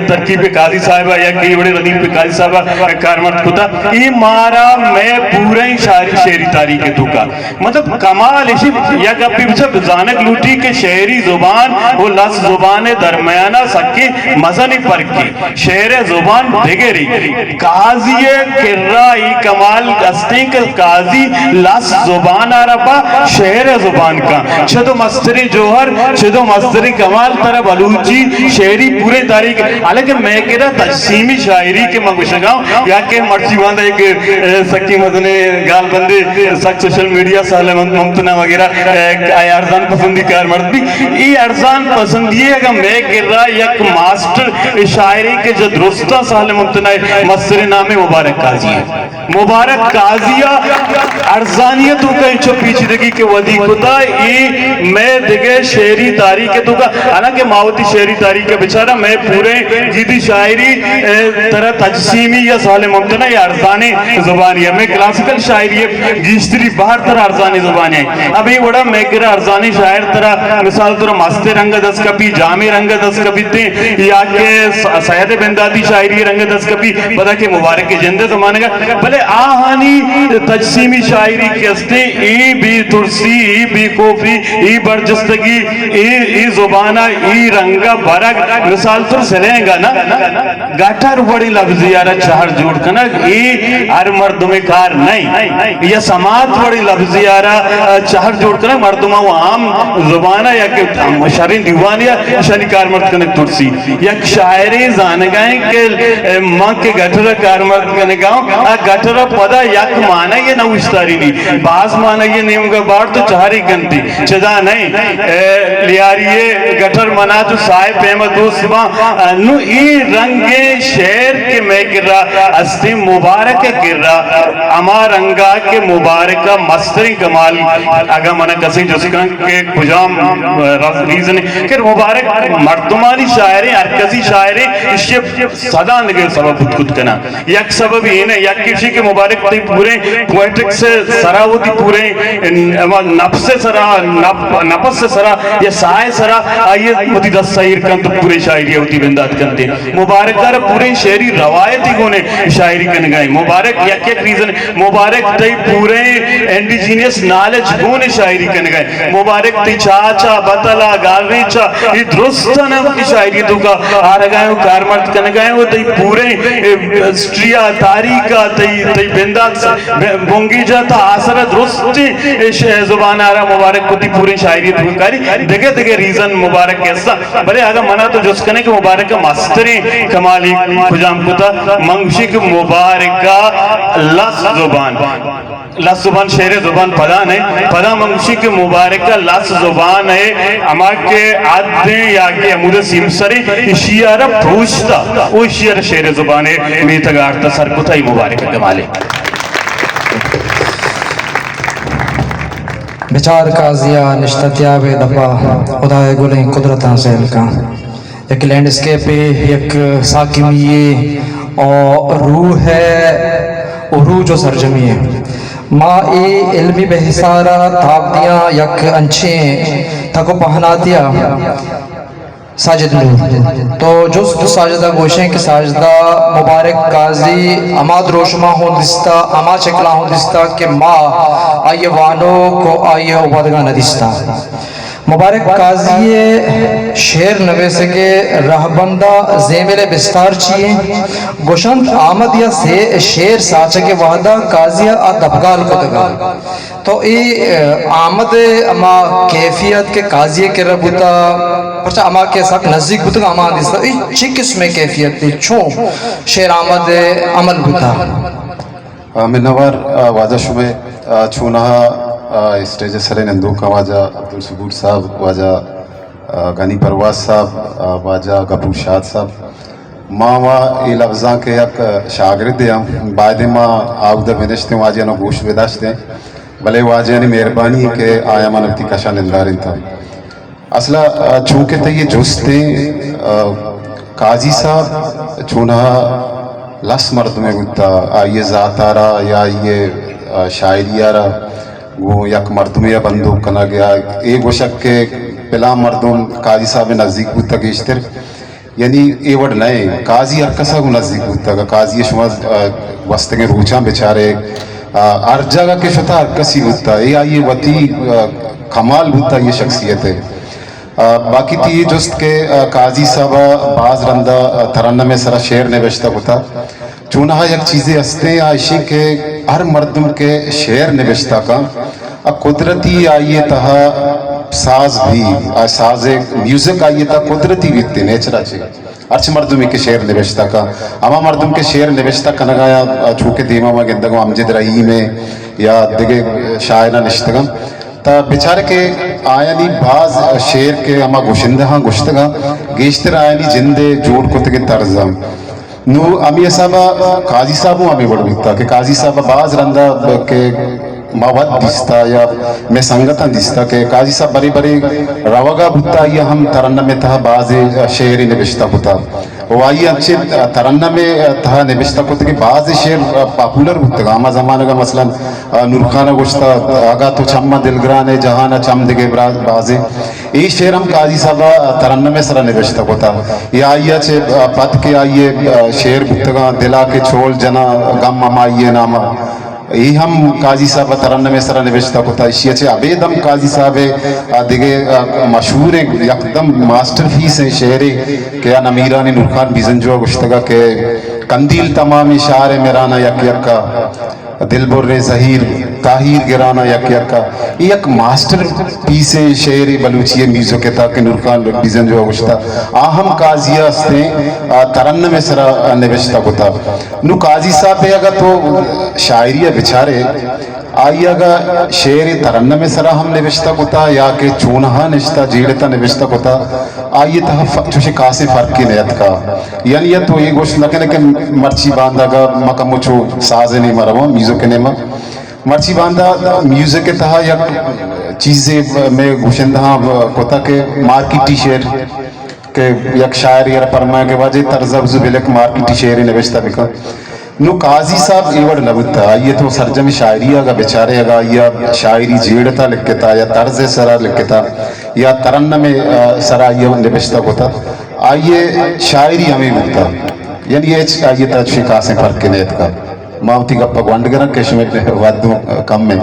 ترکیب قاضی صاحبہ یا کہ یہ بڑے ردیب پہ قاضی صاحبہ کارمرد کتا یہ مارا میں پورا ہی شعری تاریخ توکا مطلب کمال اسی یا کہ اپنی بچہ زانک لوٹی کے شہری زبان وہ لس زبان درمیانہ سکی مزنی پرکی شہر زبان بھگے رہی قاضی کررائی کمال استے کے قاضی لس زبان آرپا شہر زبان کا چھدو مستری جوہر چھدو مستری کمال طرح بلوچی شہری پورے تاریخ حالانکہ میں کہہ رہا تجسیمی شاعری کے مگوشگاؤں یا کہ مرچی باندھا ایک سکی مدنے گال بندے سک سوشل میڈیا سالہ ممتنہ وغیرہ ارزان پسندی کار مرد بھی یہ ارزان پسندی ہے کہ میں کہہ رہا یک ماسٹر شاعری کے جو درستہ سالہ ممتنہ مصر نام مبارک قاضی ہے مبارک قاضیہ ارزانیتوں کا انچو پیچھے دگی کہ ودی کتا ای میں دگے شہری تاریخ تو کا حالانکہ ماوتی شہری تاریخ کے بچارہ میں پورے جیدی شاعری طرح تجسیمی یا سالہ ممتنہ یا ارزانی زبانی ہے میں کلاسیکل شاعری ہے گیشتری باہر طرح ارزانی زبانی ہے ابھی وڑا میں کہہ رہا ارزانی شاعر طرح مثال طرح ماستے رنگ دس کپی جامع رنگ دس کپی تے یا کہ سید بندادی شاعری رنگ دس کپی پتا کہ مبارک کے جندے زمانے کا بلے آہانی تجسیمی شاعری کے استے ای بھی ترسی ای بھی کوفی ای برجستگی ای زبانہ ای رنگا برک مثال تر سلیں گا نا گاٹھا روڑی لفظی آرہ چہر جوڑ کنا ای ہر مردم کار نہیں یا سماعت وڑی لفظی آرہ چہر جوڑ کنا مردمہ وہ عام زبانہ یا کہ شرین دیوانیا شانی کار مرد کنا ترسی یا شاعری زانگائیں کہ ماں کے گٹھر کار مرد کنا گاؤں گٹھر پدا یک معنی یہ نوشتاری نہیں بعض معنی یہ نہیں ہوگا بار تو چہری کنتی چدا نہیں لیاریے گٹھر منا جو سائے پیمہ دوست ماں نو ای رنگ شہر کے میں گر رہا استی مبارک گر رہا اما رنگا کے مبارکہ مستری کمال اگا منہ کسی جو سکن کے کجام ریزن کہ مبارک مبارک مردمانی شاعر ہیں ارکزی شاعر ہیں اس سے صدا نگے سبب خود خود کنا یک سبب یہ نا یک کسی کے مبارک تی پورے پویٹک سے سرا ہوتی پورے نفس سے سرا نفس سے سرا یا سائے سرا آئیے ہوتی دس سائر کن تو پورے شاعری ہوتی بندات کرتے مبارک کر پورے شعری روایتی کونے شاعری کن گئے مبارک یک ایک ریزن مبارک تی پورے انڈیجینیس نالج کونے شاعری کن گئے مبارک تی چاچا بطلا گالریچا یہ درست نا کی شاعری تو کا آرگائیں کارمرد کن گئے وہ تی پورے اسٹریا تاریکا تی بندات بونگی جاتا آسر درستی زبان آرہا مبارک کو تی پوری شاعری تو کاری دگے دگے ریزن مبارک کیسا بلے آگا منا تو جس کنے کہ مبارک مستری کمالی خجام کتا منگوشی کہ مبارک لس زبان لس زبان شہر زبان پدا نہیں پدا منگوشی کہ مبارک لس زبان ہے اما کے عددیں یا کہ عمود سیمسری شیعر پروشتا وہ شیعر شہر زبان ہے میتگارتا سر کتا ہی مبارک کمالی بچار قاضیہ نشتتیا بے دفع خدای گلیں قدرت حاصل کا ایک لینڈسکیپ ایک ساکمیے اور روح ہے عروج و سرجمی ہے ماں علمی بحثارہ تاب دیا یک انچیں تھکو پہنا دیا ساجد نور تو جست ساجدہ گوشیں کہ ساجدہ مبارک قاضی اماد روشما ہوں دستا اما چکلا ہوں دستا کہ ماں آئیے وانو کو آئیے عبادگاہ ندستا مبارک قاضی شیر نویسے کے رہبندہ زیمل بستار چیئے گوشند آمد یا سے شیر ساچے کے وحدہ قاضی دبگال کو دگال تو ای آمد اما کیفیت کے قاضی کے ربوتا پرچہ اما کے ساتھ نزدیک بوتا اما دیستا ای چی قسم کیفیت تی چون شیر آمد عمل بوتا من نوار واجہ شمع چونہا اسٹیج سرے نندو کا واجہ عبدالصبور صاحب واجہ غنی پرواز صاحب واجہ غفور شاد صاحب ماں ای لفظاں کے یک شاگرد ہیں بعد ماں آودہ بدشتے واجہ نو گوش بداشتے بلے واجہ نے مہربانی کہ آیا منفتی کشا نندارن تھا اصلا چونکہ تے یہ جوستے قاضی صاحب چونہا لس مرد میں گتا آئیے ذاتارا یا یہ شاعری آرہ وہ یک مردم یا بندوق کنا گیا ایک وشک کے پلا مردم قاضی صاحب نزدیک بودتا گیشتر یعنی اے وڈ نئے قاضی ارکسا کو نزدیک بودتا گا قاضی شما وستگیں روچاں بچارے ہر جگہ کے شتا ارکسی بودتا اے آئیے وطی کمال بودتا یہ شخصیت ہے باقی تھی یہ جست کے قاضی صاحب باز رندہ ترنم سرا شعر نوشتہ ہوتا چونہا یک چیزیں ہستے آئیشی کے ہر مردم کے شعر نوشتہ کا قدرتی آئیے تہا ساز بھی ساز میوزک آئیے تہا قدرتی بھی تے نیچرہ چھے ارچ مردمی کے شعر نوشتہ کا اما مردم کے شعر نوشتہ کا نگایا چونکہ دیمہ میں گندگو امجد رہی میں یا دیگے شاعرہ نشتگم تا بیچارے کے آیانی باز شعر کے اما گوشندہاں گوشتگاں گیشتر آیانی جندے جوڑ کو تگے طرزم نو امی صاحبہ قاضی صاحبوں ہمیں بڑھ بیتا کہ قاضی صاحبہ باز رندہ کے مواد دیستا یا میں سنگتاں دیستا کہ قاضی صاحب بری بری روگا بھتا یا ہم ترنم میں تہا باز شعری نبشتہ ہوتا وہ آئیے اچھے ترنم میں تہا نبشتہ ہوتا کہ باز شعر پاپولر ہوتا گا ہمیں زمانہ کا مثلا نورخانہ گوشتا آگا تو چمہ دلگرانے جہانہ چم دگے بازے یہ شعر ہم قاضی صاحبہ ترنم میں سرا نبشتہ ہوتا یہ آئیے چھے پت کے آئیے شعر ہوتا گا دلا کے چھول جنا غم امائیے نامہ یہ ہم قاضی صاحب ترنم سرا نوشتہ ہوتا اسی اچھے عبیدم قاضی صاحب دیگے مشہور ہیں یکدم ماسٹر فیس ہیں شعرے کہ امیران نورخان بیزنجوہ گشتگا کہ قندیل تمامی شعر میرانا یک یکا دل بر زہیر تاہیر گرانا یک یکا یہ ایک ماسٹر پیس ہے شعر بلوچی میوزک تا کہ نورخان بیزنجوہ گشتا آہم قاضیہ ہستے ترنم سرا نوشتہ ہوتا نو قاضی صاحب ہے اگر تو شاعریہ بچارے آئی اگا شعر ترنم سرا ہم نوشتہ ہوتا یا کہ چونہا نشتہ جیڑتا نوشتہ ہوتا آئیے تہا چوشے کاسے فرق کی نیت کا یعنی یہ تو یہ گوشت نکنے کہ مرچی باندھا گا مکہ مچو سازے نہیں مروا میزو کے نیمہ مرچی باندھا میوزک کے تہا یا چیزیں میں گوشندہ کوتا کہ مارکیٹی شعر کہ یک شاعر یا پرمائے کے واجہ طرز افز بلک مارکیٹی شعری نوشتہ بکا نو قاضی صاحب ایوڑ لبتا یہ تو سرجم شاعری آگا بیچارے آگا یا شاعری جیڑتا لکھتا یا طرز سرا لکھتا یا ترنم سرا یہ نوشتہ ہوتا آئیے شاعری ہمیں بکتا یعنی یہ آئیے تجفی کاسیں فرق نیت کا ماوتی گپا گوانڈگرہ کشمیر وادوں کم میں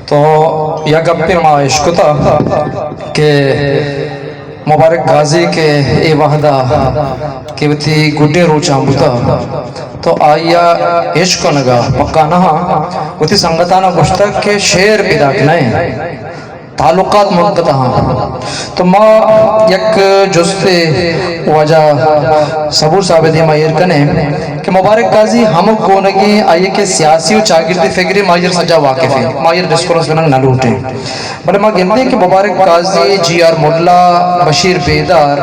تو یا گپے ماں عشق تھا کہ مبارک غازی کے اے وحدہ کہ بتی گڈے روچاں بتا تو آیا عشق نگا پکا نہا بتی سنگتانا گشتا کہ شعر پیدا کنائیں تعلقات منقطع ہاں تو ماں یک جستے وجہ صبور صاحب دیما یہ کنے کہ مبارک غازی ہم کونگی آئیے کہ سیاسی و چاگردی فکری مایر سجا واقف ہیں مایر ڈسکورس لنگ نہ لوٹیں بلے ماں گنتے ہیں کہ مبارک غازی جی آر ملا بشیر بیدار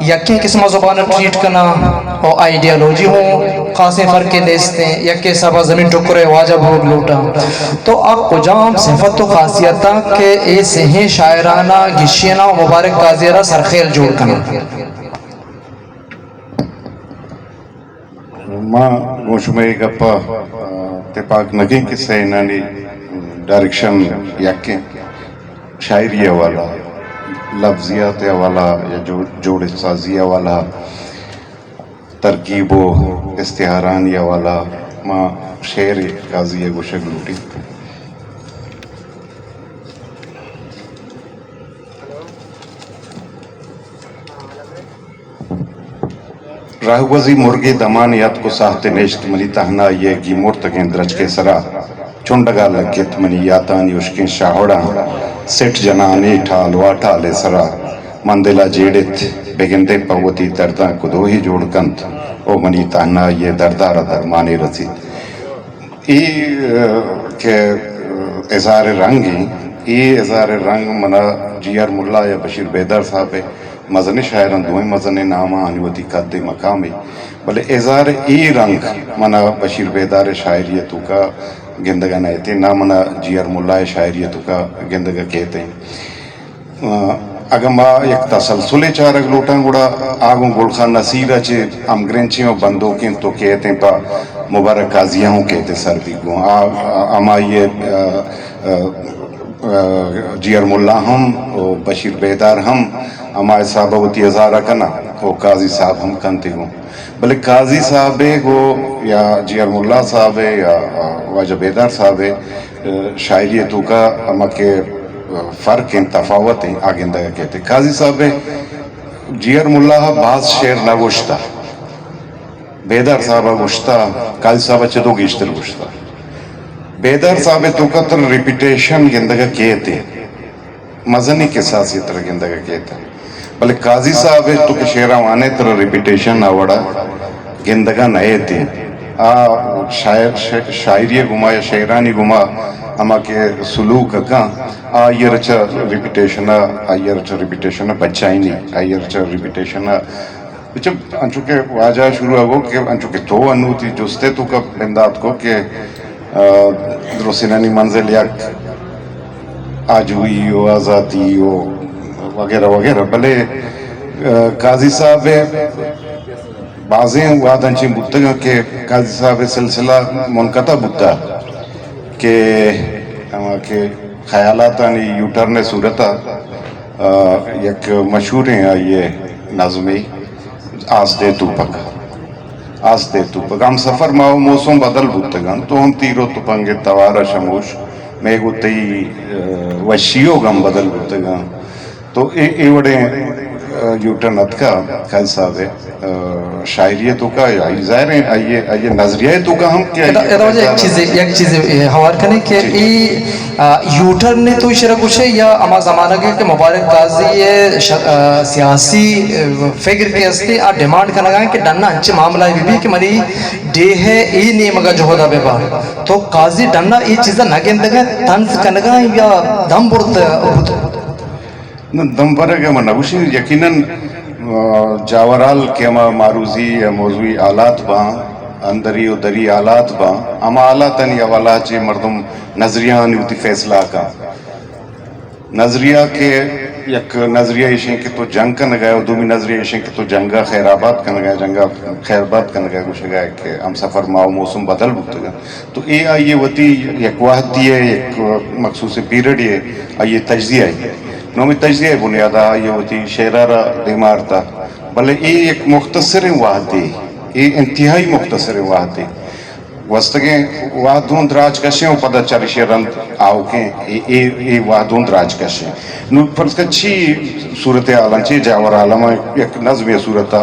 یکی قسمہ زبان ٹریٹ کرنا اور آئیڈیالوجی ہوں خاصے فرق نیستے ہیں یکی سبا زمین ٹکرے واجہ بھوگ لوٹا تو آپ کجام صفت و خاصیتا کہ ایسے ہیں شاعرانہ گشینا و مبارک غازی را سرخیل جوڑ کرنا ماں گوشمے گپا تپاک نگیں کسے انانی ڈائریکشن یکیں شاعریہ والا لفظیات والا یا جوڑ سازیہ والا ترکیب و استعارانیہ والا ماں شعر غازی گوشگ لوٹی راہوزی مرگی دمانیات کو ساہت نیشت منی تہنا یہ گی مرتگین درج کے سرا چونڈگا لگیت منی یاتانی اشکین شاہوڑا سٹ جنانی ٹھال واٹھالے سرا مندلہ جیڑت بگندے پوتی درداں کدو ہی جوڑ کنت او منی تہنا یہ دردارہ درمانی رسید ای کہ اظہار رنگی ای اظہار رنگ منا جی آر ملا یا بشیر بیدار صاحب مزن شاعران دوئیں مزن نامہ آنیوتی قد مقامی بلے اظہار ای رنگ منا بشیر بیدار شاعریتو کا گندگا نایتے نا منا جی آر ملا شاعریتو کا گندگا کہتے ہیں اگر ما یک تسلسل چارک لوٹاں گوڑا آگوں گلخان نصیرہ چے امگرینچیوں بندوکیں تو کہتے ہیں پا مبارک غازیاں ہوں کہتے سر بھی گوں اما یہ جی آر ملا ہم بشیر بیدار ہم ہمارے صاحبہ ہوتی ازارہ کنا وہ قاضی صاحب ہم کنتے ہوں بلے قاضی صاحب کو یا جی آر ملا صاحب یا واجہ بیدار صاحب شاعریتوں کا ہم کے فرق ہیں تفاوت ہیں آگندہ کہتے قاضی صاحب جی آر ملا بعض شعر نہ گوشتا بیدار صاحب گوشتا قاضی صاحب چدو گیشتر گوشتا بیدار صاحب تو کا تر ریپیٹیشن گندگا کہتے مزنی کے ساتھ یہ طرح گندگا کہتا بلے قاضی صاحب تو کہ شعرہ وانے تر ریپیٹیشن آوڑا گندگا نئے تھے شاعری گما یا شعرانی گما ہما کے سلوک کا آئیر چا ریپیٹیشن بچائی نہیں آئیر چا ریپیٹیشن جب انچو کے واجہ شروع ہو کہ انچو کے تو انو تھی جستے تو کا بندات کو کہ درسینانی منزل یک آج ہوئی ہو آزادی ہو وغیرہ وغیرہ بلے قاضی صاحب بعضیں وعدن چین بودتا کہ قاضی صاحب سلسلہ منقطع بودتا کہ خیالاتانی یوٹرن صورتا یک مشہور ہیں آئیے نظمی آس دے تو پکا آس دے تو پکا ہم سفر ماہو موسم بدل بودتا گا تو ہم تیرو تو پنگے توارا شموش میں گو تی وشیو گم بدل بودتا گا تو ای وڑے یوٹرن اتکا خیل صاحب شاعریتوں کا ظاہر ہے آئیے نظریتوں کا ہم کیا ایک چیز حوار کرنے کہ یوٹرن نے تو اشارہ کچھ ہے یا اما زمانہ کے کہ مبارک غازی سیاسی فکر کے ہستے آ ڈیمانڈ کرنا گا کہ ڈننا انچے معاملہ بھی کہ منی ڈے ہے ای نہیں مگا جہودہ بے بار تو قاضی ڈننا ای چیزا نگندگا تنز کنگا یا دم برد دم برگ ہے منگوشی یقیناً جاورال کے معروضی یا موضوعی آلات باں اندری و دری آلات با اما آلاتن یا والا چے مردم نظریان ہوتی فیصلہ کا نظریہ کے یک نظریہ ایشیں کہ تو جنگ کا نگائے و دومی نظریہ ایشیں کہ تو جنگا خیرآباد کا نگائے جنگا خیرآباد کا نگائے کچھ گائے کہ ہم سفر ماو موسم بدل بکتے گا تو اے آئیے وطی یک واحد دیئے یک مخصوص پیریڈ ہے آئیے تجزیہ ہے نومی تجزیہ بنیادہ آئیے وطی شیرارہ دیمار تا بلے اے ایک مختصر واحد دی اے انتہائی مختصر واحد دی وستگیں وادون دراج کشیں و پدا چارشی رند آوکیں اے وادون دراج کشیں نو فرض کا چھی صورت عالم چھی جاور عالم ایک نظمی صورت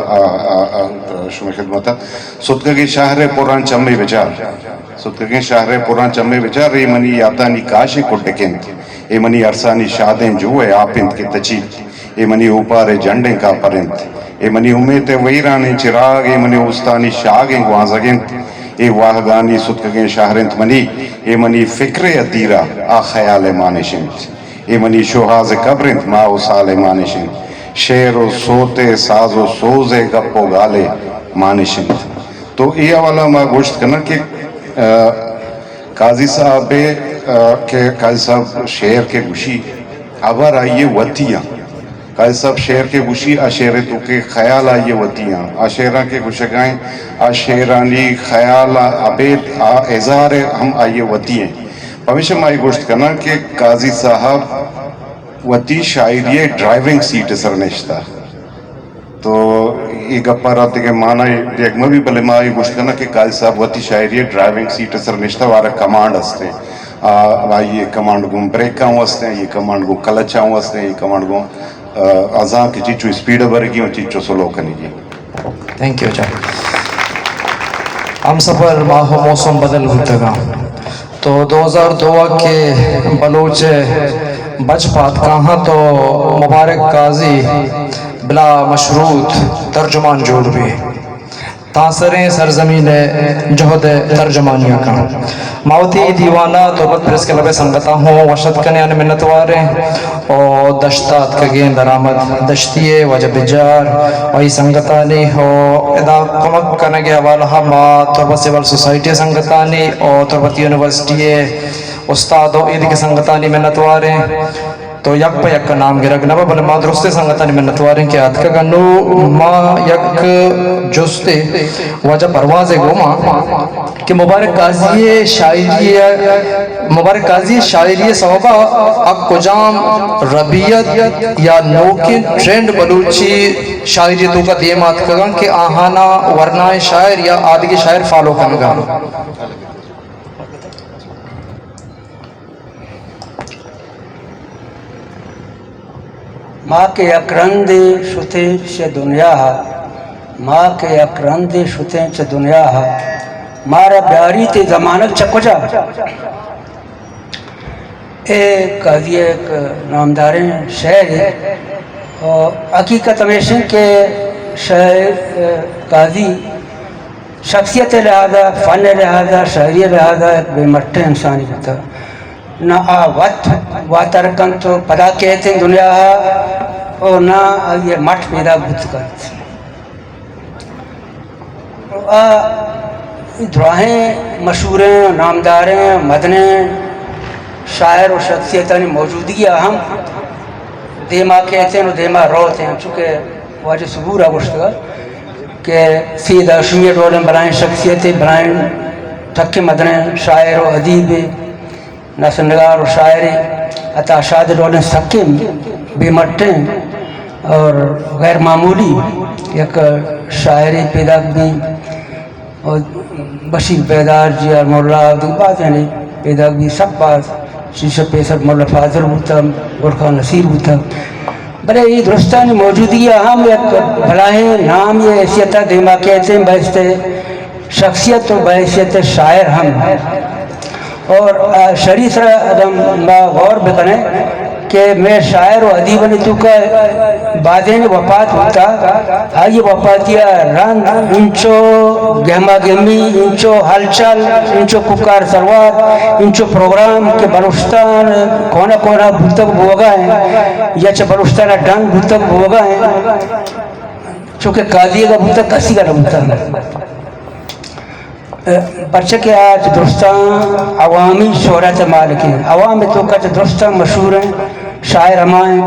شما خدمتا صدقہ کے شہر پوران چمے بچار صدقہ کے شہر پوران چمے بچار اے منی یاتانی کاشیں کو ڈکند اے منی ارسانی شادیں جو ہے آپند کے تچیت اے منی اوپارے جنڈیں کا پرند اے منی امید ویرانے چراغ اے منی اوستانی شاگیں گوازگند اے واہگانی صدقگیں شہرنت منی اے منی فکر ادیرہ آ خیال مانشنت اے منی شوہاز قبرنت ما و سال مانشنت شیر و سوتے ساز و سوزے گپ و گالے مانشنت تو اے والا ما گوشت کرنا کہ قاضی صاحب قاضی صاحب شعر کے گوشی ابر آئیے وطیاں قاضی صاحب شعر کے گوشی اشعر تو کے خیال آئیے وطیاں اشعرہ کے گوشگائیں اشعرانی خیال عبید اظہار ہم آئیے وطیاں پویشہ مائی گوشت کرنا کہ قاضی صاحب وطی شاعری ڈرائیونگ سیٹ سر نشتا تو یہ گپا رہتے کہ معنی ایک میں بھی بلے مائی گوشت کرنا کہ قاضی صاحب وطی شاعری ڈرائیونگ سیٹ سر نشتا وارا کمانڈ ہستے یہ کمانڈ گو بریکاں ہستے یہ کمانڈ گو کلچاں ہستے یہ کمانڈ گو ازاں کی چیچو سپیڈ برگی اور چیچو سلو کنی گی تھینک یو چاہ ہم سفر ماہو موسم بدل ہوتا گا تو 2002 کے بلوچ بچ پات کہاں تو مبارک قاضی بلا مشروط ترجمان جوڑ بھی تاثریں سرزمین جہد ترجمانیہ کا ماوتی دیوانہ تو بد پرس کے لبے سنگتا ہوں وشد کنیان منتواریں اور دشتات کا گین درآمد دشتیے وجب جار وہی سنگتانی ہو ادا کمک کنگے حوالہ ما تربت سیول سوسائٹی سنگتانی اور تربت یونیورسٹی استادو عید کے سنگتانی منتواریں تو یک پا یک کا نام گرگ نبا بلے ما درستے سنگتانی منتواریں کہ آدھ کا گنو ما یک جستے وجہ پروازے گو ما کہ مبارک قاضی شاعری صحبہ اک کجام ربیت یا نوکن ٹرینڈ بلوچی شاعری تو کا دیمات کگن کہ آہانا ورنہ شاعر یا آدھگی شاعر فالو کنگا ماں کے اکرند شتے چھ دنیا ماں کے اکرند شتے چھ دنیا مارا بیاری تے زمانک چکجا اے قاضی ایک نامداریں شہر ہے اور حقیقت ہمیشہ کہ شہر قاضی شخصیت لہذا فن لہذا شہری لہذا ایک بے مرٹے انسانی ہوتا نہ واترکن تو پدا کہتے ہیں دنیا اور نہ یہ مٹ پیدا بھت کرتے دراہیں مشہوریں نامداریں مدنیں شاعر و شخصیتانی موجودگی اہم دیما کہتے ہیں دیما روتے ہیں چونکہ واجہ صبور آگوشتگا کہ سید اشمی رولیں برائیں شخصیتیں برائیں ٹھکے مدنیں شاعر و ادیب نثر نگار و شاعری عطا شاد رولیں سکے بے مٹیں اور غیر معمولی یک شاعری پیدا بھی اور بشیر بیدار جی اور مولا بات یعنی پیدا بھی سب بات شیشہ پیسر مولا فاضل ہوتا گرخہ نصیر ہوتا بلے یہ درستانی موجودگی اہم ایک بھلاہ نام یہ حیثیت دیما کہتے ہیں بحث شخصیت و بحثیت شاعر ہم اور شریف غور بکنے کہ میں شاعر و ادیب نے تو کا بعدین وفات ہوتا آئی وفاتیہ رنگ انچو گہما گہمی انچو ہلچل انچو ککار سروار انچو پروگرام کے بلوچستان کونا کونا بھتک بوگا ہیں یا چھ بلوچستان ڈنگ بھتک بوگا ہیں چونکہ قاضی کا بھتک کسی کا بھتک برچہ کے آج درستان عوامی شہرت مالک ہیں، عوام تو کا درستان مشہور ہیں، شاعر ہمائیں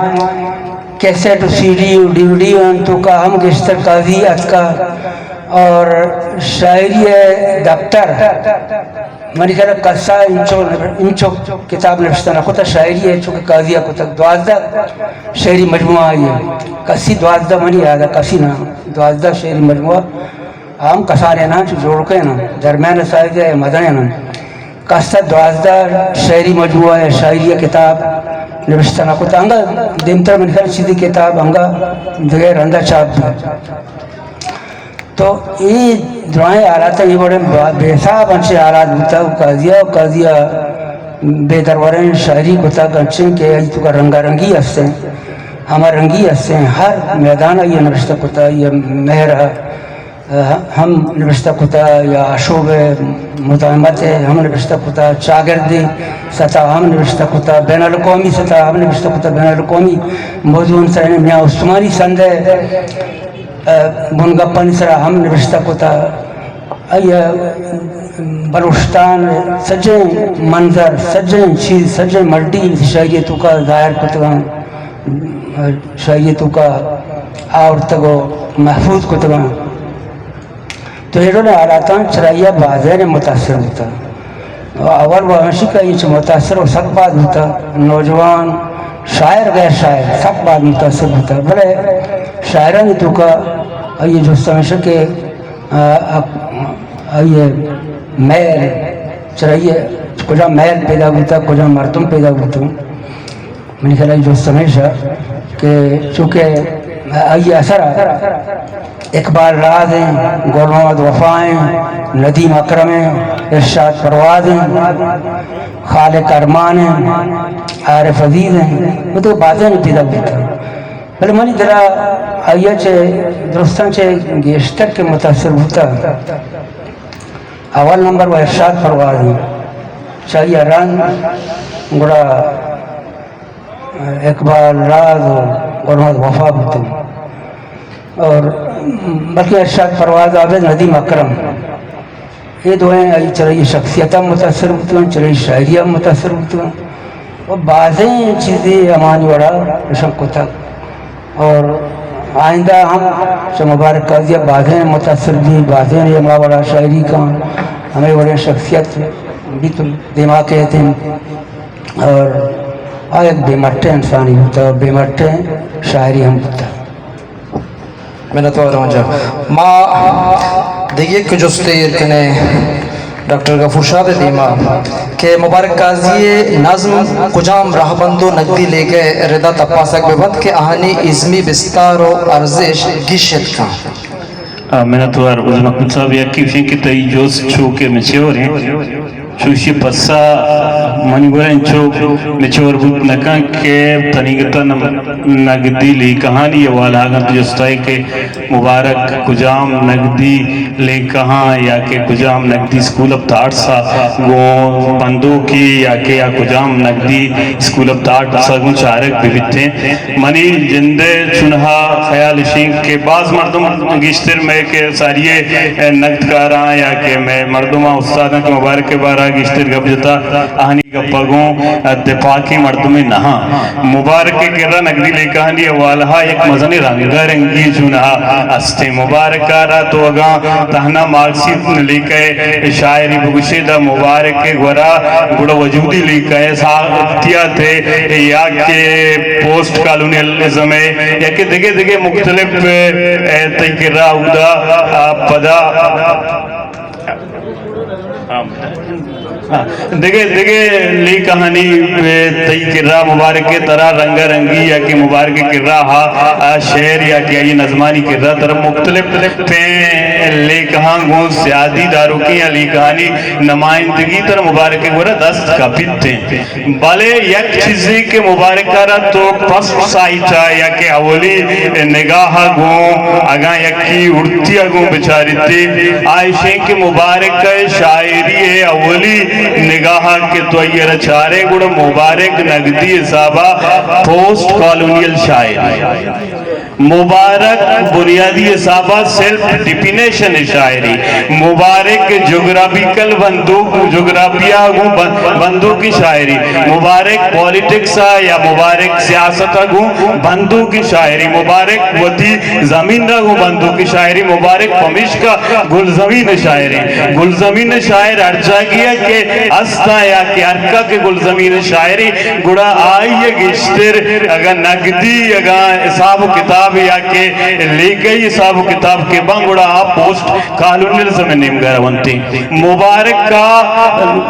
کیسٹ سی ڈی ڈی وی ڈی تو کا ہم گشتر قاضی کا اور شاعری دفتر منی خیال قصہ انچو کتاب نوشتہ نہ کتا شاعری ہے چونکہ قاضیہ کتا 12 شعری مجموعہ آئی ہے کسی 12 منی یاد ہے کسی نہ 12 شعری مجموعہ ہم کسانے نا جوڑ کے نا درمیان سائز ہے مدن نا قصہ 12 شعری مجموعہ ہے شاعری کتاب نوشتہ نہ کتا ہنگا دمتر منی خیال چیزی کتاب ہنگا جگہ رندہ چاپ دی تو یہ دعائیں آلات یہ بڑے بے حساب انچے آلات ہوتا قاضیہ بے درورین شاعری کتا گنچیں کہ یہ تو کا رنگا رنگی ہستے ہیں ہمارا رنگی ہستے ہیں ہر میدان یہ نوشتہ کتا یہ مہر ہم نوشتہ کتا یا عشوب مطامت ہے ہم نوشتہ کتا چاگردی سطح ہم نوشتہ کتا بین الاقوامی سطح ہم نوشتہ کتا بین الاقوامی موضوع سرین میاں عثمانی سند ہے بنگپن سرا ہم نوشتہ کتا بلوچستان سجیں منظر سجیں چیز سجیں ملٹی شاعریتوں کا ظاہر کتگاں شاعریتوں کا اور تگو محفوظ کتگاں تو یہ نے آلاتان چرائیہ بازین متاثر ہوتا اول وہ ہمشی کا یہ متاثر ہو سب بات ہوتا نوجوان شاعر غیر شاعر سب بات متاثر ہوتا بڑے شاعران تو کا یہ جو سمجھ کہ یہ میل چرائیے کجا میل پیدا ہوتا کجا مردم پیدا ہوتا میں نے کہا جو سمجھ کہ چونکہ یہ اثر اقبال راز ہیں گول محمد وفائیں ندیم اکرم ہیں ارشاد پرواز ہیں خالق ارمان ہیں عارف عزیز ہیں وہ تو باتیں نہیں پیدا ہوتا بلے منی درہ آئیہ چھے درستان چھے گیشتر کے متاثر ہوتا اول نمبر وہ ارشاد پرواز ہیں چاہیے رنگ گڑا اقبال راز اور محمد وفا ہوتے ہیں اور بلکہ ارشاد پرواز عابد ندیم اکرم یہ دو ہیں آئی چرئی شخصیتہ متاثر ہوتے ہیں چرئی شاعریہ متاثر ہوتے ہیں اور بعضیں چیزیں امانی وڑا رشم کو تک اور آئندہ ہم سے مبارک قاضیہ بعضیں متاثر دی بعضیں یہ ماوڑا شاعری کا ہمیں بڑے شخصیت بھی تو دماغ کہتے ہیں اور ایک بے مرٹے انسانی ہوتا ہے بے مرٹے شاعری ہم ہوتا ہے میں تو رہا ماں دیکھیے کہ جستیر کنے ڈاکٹر غفور شاہ دیما کہ مبارک قاضی نظم کجام راہ بندو نقدی لے گئے ردا تپاسک ببت کے آہنی ازمی بستار و ارزش گشت کا میں تو ارز محمود صاحب یکی فین کی تئی جوز چھوکے مچیور ہیں چوشی پسا منی گورن چو مچور بود نکان کے تنیگتا نگدی لی کہانی یہ والا آگا تو جستا ہے کہ مبارک کجام نگدی لے کہاں یا کہ کجام نگدی سکول اب تاٹ سا گو بندو کی یا کہ یا کجام نگدی سکول اب تاٹ سا گو چارک بھی بیتے منی جندے چنہا خیال شین کے بعض مردم گشتر میں کہ ساریے نگدکاراں یا کہ میں مردمہ استادہ کے مبارک کے بارہ گشتر گپ جتا آہنی گپگوں دپاکی مردمی نہا مبارک کے کرا نگری لے کہانی والہا ایک مزنی رنگا رنگی جنہا استے مبارکارا تو اگاں تہنا مارکسی لے کہے شاعری بگشے دا مبارک کے گورا گوڑا وجودی لے کہے ساختیا تھے یا کہ پوسٹ کالونیلزم ہے یا کہ دگے مختلف تکرہ ہودا پدا دیکھے لی کہانی تی کرہ مبارک کے طرح رنگا رنگی یا کہ مبارک کرہ شعر یا کہ یہ نظمانی کرہ طرح مختلف پین لی کہاں گون سیادی داروں کی یا لی کہانی نمائندگی طرح مبارک کے گورا دست کا پیتے ہیں بلے یک چیزی کے مبارک کارا تو پس سائیچا یا کہ اولی نگاہ گون اگاں یکی اڑتی گون بچاری تھی آئیشیں کہ مبارک شاعری اولی نگاہ کے تو یہ رچارے گڑ مبارک نگدی صاحبہ پوسٹ کالونیل شاعر مبارک بنیادی صاحبہ سیلف ڈیفینیشن شاعری مبارک جغرافیکل جغرافیہ بندوق کی شاعری مبارک پولیٹکس یا مبارک سیاست بندوق کی شاعری مبارک وطی زمین بندوق کی شاعری مبارک پمشق گلزمین شاعری گلزمین شاعر ارجا گیا کہ استا یا کہ ارکا کے گلزمین شاعری گڑا آئی گشتر اگر نگدی اگر حساب کتاب یا کہ لے گئی حساب کتاب کے بانگوڑا آپ پوسٹ کالونیل زمینیم گرونتی مبارک کا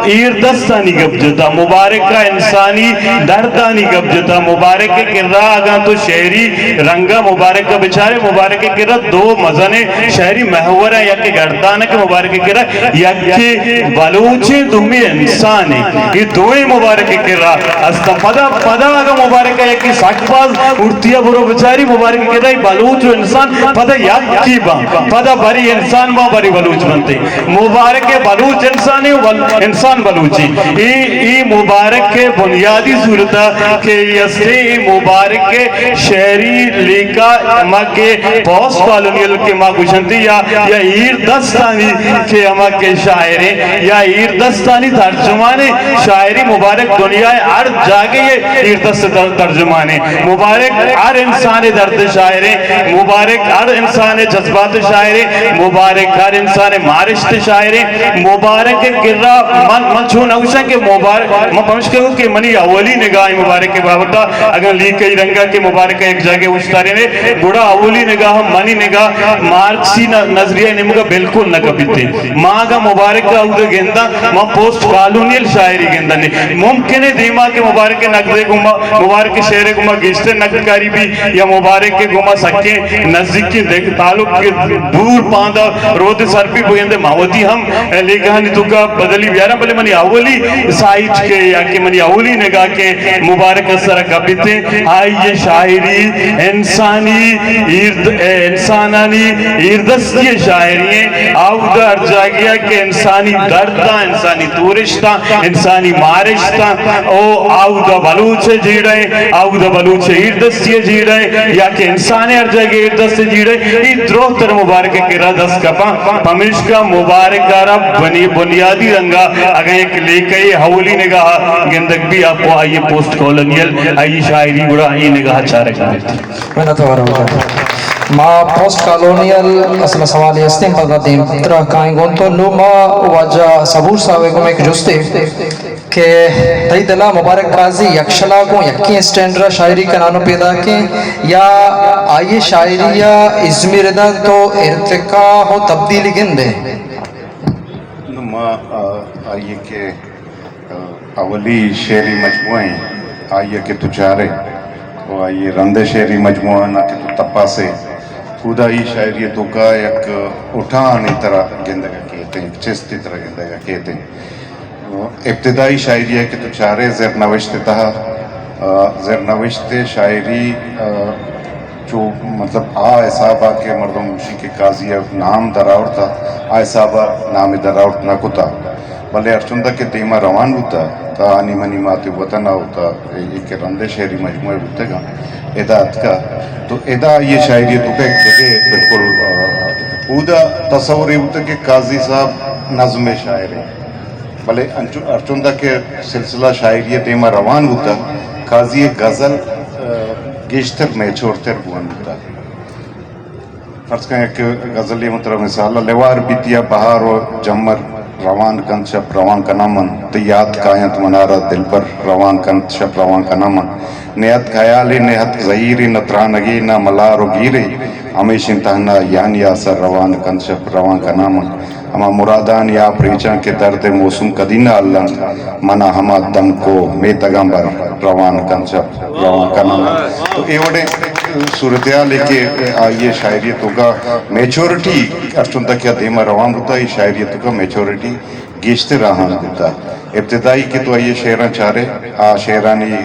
ایردستانی گب جتا مبارک کا انسانی دردانی گب جتا مبارک کے کرا آگاں تو شہری رنگا مبارک کا بچارے مبارک کے کرا دو مزنے شہری محور ہے یا کہ گردان ہے کہ مبارک کے کرا یا کہ بلوچے دومی انسان ہے یہ دوئی مبارک کے کرا استا پدا آگا مبارک ہے یا کہ ساکھ باز ارتیا برو بچاری مبارک کے کرا بلوچ انسان پدا یاد کی با پدا بری انسان با بری بلوچ بنتے مبارک کے بلوچ انسانی انسان بلوچی ای مبارک کے بنیادی صورتہ کہ یسے مبارک کے شہری لیکا اما کے پوسٹ کالونیل کے ماں گوشنتی یا ایردستانی کے اما کے شاعریں یا ایردستانی ترجمانے شاعری مبارک دنیا ہر جاگے یہ ایردست ترجمانے مبارک ہر انسان درد شاعریں مبارک ہر انسان جذبات شاعریں مبارک ہر انسان معرشت شاعریں مبارک گرہ من چھون اوشا کہ مبارک میں پہنچ کہوں کہ منی اولی نگاہ مبارک کے بابتا اگر لی کئی رنگا کے مبارک ایک جاگے اشتارے نے بڑا اولی نگاہ منی نگاہ مارکسی نظریہ نمگا بالکل نہ کبھی ماں کا مبارک کا اوگا گندہ ماں پوسٹ کالونیل شاعری گندہ نے ممکن ہے دیما کے مبارک نقدے گما مبارک شہر گما گشتے نقدکاری بھی یا مبارک کے گما سکے نزدیک کی دیکھ تعلق کے دور پاندہ روتے سر بھی بگندے ماوتی ہم لے کہانی تو کا بدلی بیارا بلے منی اولی سائٹ کے یا کہ منی اولی نگاہ کے مبارک سر کبھتے آئی یہ شاعری انسانی انسانانی ایردستی شاعرییں آؤگا ارجا گیا کہ انسانی دردہ انسانی دورشتہ انسانی مارشتہ او آؤگا بلوچ جی رہے آؤگا بلوچ ایردستی جی رہے یا کہ انسانی ارجا گیا ایردستی جی رہے یہ دروہ تر مبارک کے رد کپا پمش کا مبارک گارا بنیادی رنگا اگر ایک لے کئی حولی نگاہ گندگ بھی آپ کو آئیے پوسٹ کالونیل آئی شاعری گڑا آئی نگاہ چارے کرتے میں نہ تو ما پوسٹ کالونیل اصلا سوالی استیم پدا دیم ترہ کائیں گون تو نو ما واجہ صبور صاحبے کو میں ایک جستے کہ دائی دلہ مبارک قاضی یکشلا کو یکی اسٹینڈرہ شاعری کا نانو پیدا کیں یا آئیے شاعری یا ازمیر دا تو ارتقا ہو تبدیلی گندے ما آئیے کہ اولی شعری مجموعیں آئیے کہ تجارے اور آئیے رندے شعری مجموعہ نہ کہ تو تپا سے خدا ہی شاعریتوں کا ایک اٹھانی طرح گندگا کہتے ہیں چستی طرح گندگا کہتے ہیں ابتدائی شاعری ہے کہ تو چارے زیر نوشت تہا زیر نوشت شاعری جو مطلب احسابہ کے مردم موشی کے قاضی نام دراؤٹ تھا احسابہ نام دراؤٹ نہ کتا بلے ارچندہ کے دیمہ روان ہوتا تا آنی منی ماتی وطنہ ہوتا ایک رندے شہری مجموعے ہوتے گا ادات کا تو ادا یہ شاعریتوں کا ایک جگہ بالکل اودا تصوری ہوتا کہ قاضی صاحب نظم شاعر ہیں بلے ارچندہ کے سلسلہ شاعریت دیمہ روان ہوتا قاضی غزل گیشتر میں چھوڑتر بوان ہوتا فرض کہیں کہ غزلی مطلب مثال لیوار بیتیا بہار و جمر روان کن شب روان کا نامن تیاد کائنت منارہ دل پر روان کن شب روان کا نامن نیت خیالی نیت ظہیری نترانگی نہ ملار و گیری ہمیشہ انتہنا یعنی آسر روان کن شب روان کا نامن ہما مرادان یا پریچان کے درد موسم قدینہ اللہ منا ہما دم کو میں تگمبر روان کن شب روان کا نامن تو یہ وڑے صورتحال ہے کہ یہ شاعریتوں کا میچورٹی ارچندہ کیا دیمہ روان ہوتا ہے شاعریتوں کا میچورٹی گیشتے رہاں ہوتا ابتدائی کی تو یہ شعران چارے شعرانی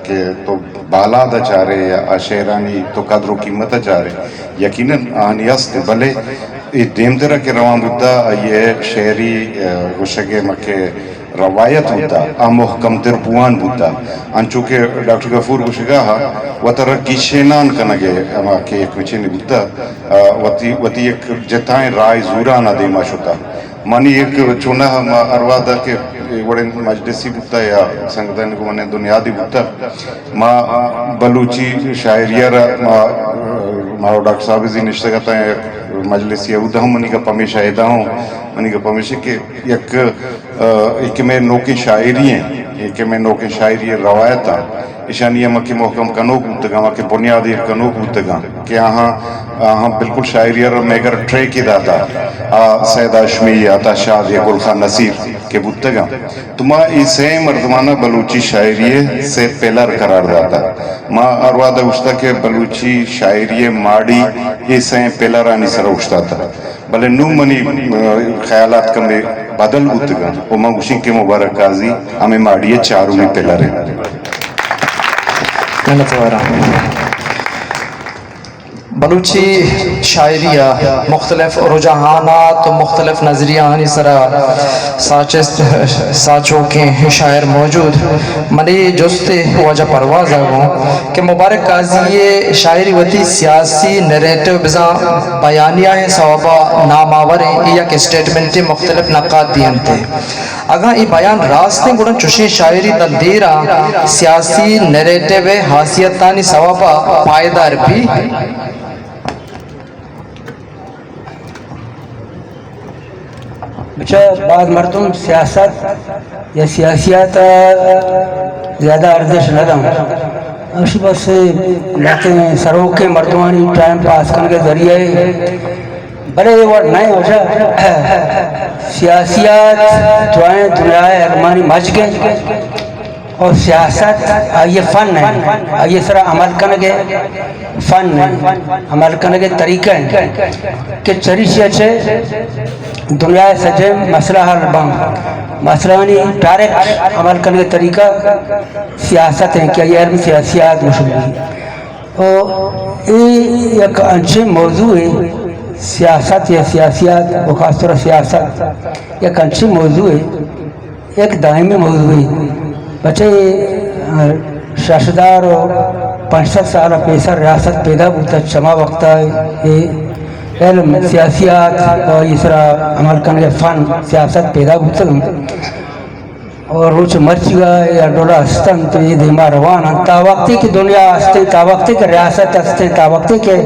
کے تو بالا دا چارے یا شعرانی تو قدر و قیمت چارے یقیناً آنی است بلے دیم طرح کے رواں بودتا یہ شعری گوشگے مکے روایت ہوتا محکم تر پوان بودتا انچو کہ ڈاکٹر غفور گوشگا ہا و ترہ کیشینان کنگے اما کے ایک مچینی بودتا وطی ایک جتائیں رائے زورانا دیما شتا مانی ایک چونہ ما اروادا کے بڑے مجلسی بودتا یا سنگتن کو منہ دنیا دی بودتا ما بلوچی شاعریہ را ما ڈاکٹر صاحب زی نشتگتا ہے مجلس یہودہ ہوں منی کا پمیشہ ایدہ ہوں منی کا پمیشہ کہ ایک میں نوکی شاعری ہیں ایک میں نوکی شاعری روایت ہیں اشانی مکی محکم کنوک بودتگا مکی بنیادی کنوک بودتگا کہ آہاں بالکل شاعری اور میگر ٹریکی داتا سید آشمی آتا شاہ یا گل خان نصیر کے بودتگا تو ما اسے مردمانہ بلوچی شاعری سے پیلر قرار داتا ما اروادہ اشتا کہ بلوچی شاعری ماڑی اسے پیلرانی سر اشتا تھا بلے نو منی خیالات کمی بدل بودتگا و ما گوشن کے مبارک قاضی ہمیں ماڑی چاروں میں پیلر ہے بلوچی شاعریہ مختلف رجحانات و مختلف نظریانی سرا ساچوں کے شاعر موجود منی جستے وجہ پرواز آگوں کہ مبارک قاضی یہ شاعری وطی سیاسی نیریٹو بزاں بیانیہ ہیں صوابہ ناماور ہیں یا کہ سٹیٹمنٹی مختلف نقاد دین تھے اگر یہ بیان راستے گوڑن چوشی شاعری تندیرہ سیاسی نیریٹو حیثیتانی صوابہ پائیدار بھی بچہ بعض مردم سیاست یا سیاسیات زیادہ ارزش نہ دوں اسی بس لیکن سروک کے مردمانی ٹائم پاس کرنے کے ذریعے بڑے ورڈ نہیں ہو جا سیاسیات دعائیں دنیا اگمانی مچ گئے اور سیاست یہ فن ہے یہ سرا عمل کرنے کے فن ہے عمل کرنے کے طریقہ ہیں کہ چریشی اچھے دنیا سجے مسئلہ حل بام مسئلانی ڈائریکٹ عمل کرنے کے طریقہ سیاست ہیں کہ یہ علم سیاسیات مشہور ہے اور یہ ایک انچے موضوع ہے سیاست یا سیاسیات و خاص طور سیاست ایک انچے موضوع ہے ایک دائمی موضوع ہے بچے شاشدار و 500 سال پیسر ریاست پیدا ہوتا چما وقتا ہے علم سیاسیات اور اس طرح عمل کرنے فن سیاست پیدا ہوتا اور روچ مرچ گا یا ڈولا ہستن تو یہ دیما روانا تا وقتی کی دنیا ہستے تا وقتی کے ریاست ہستے تا وقتی کے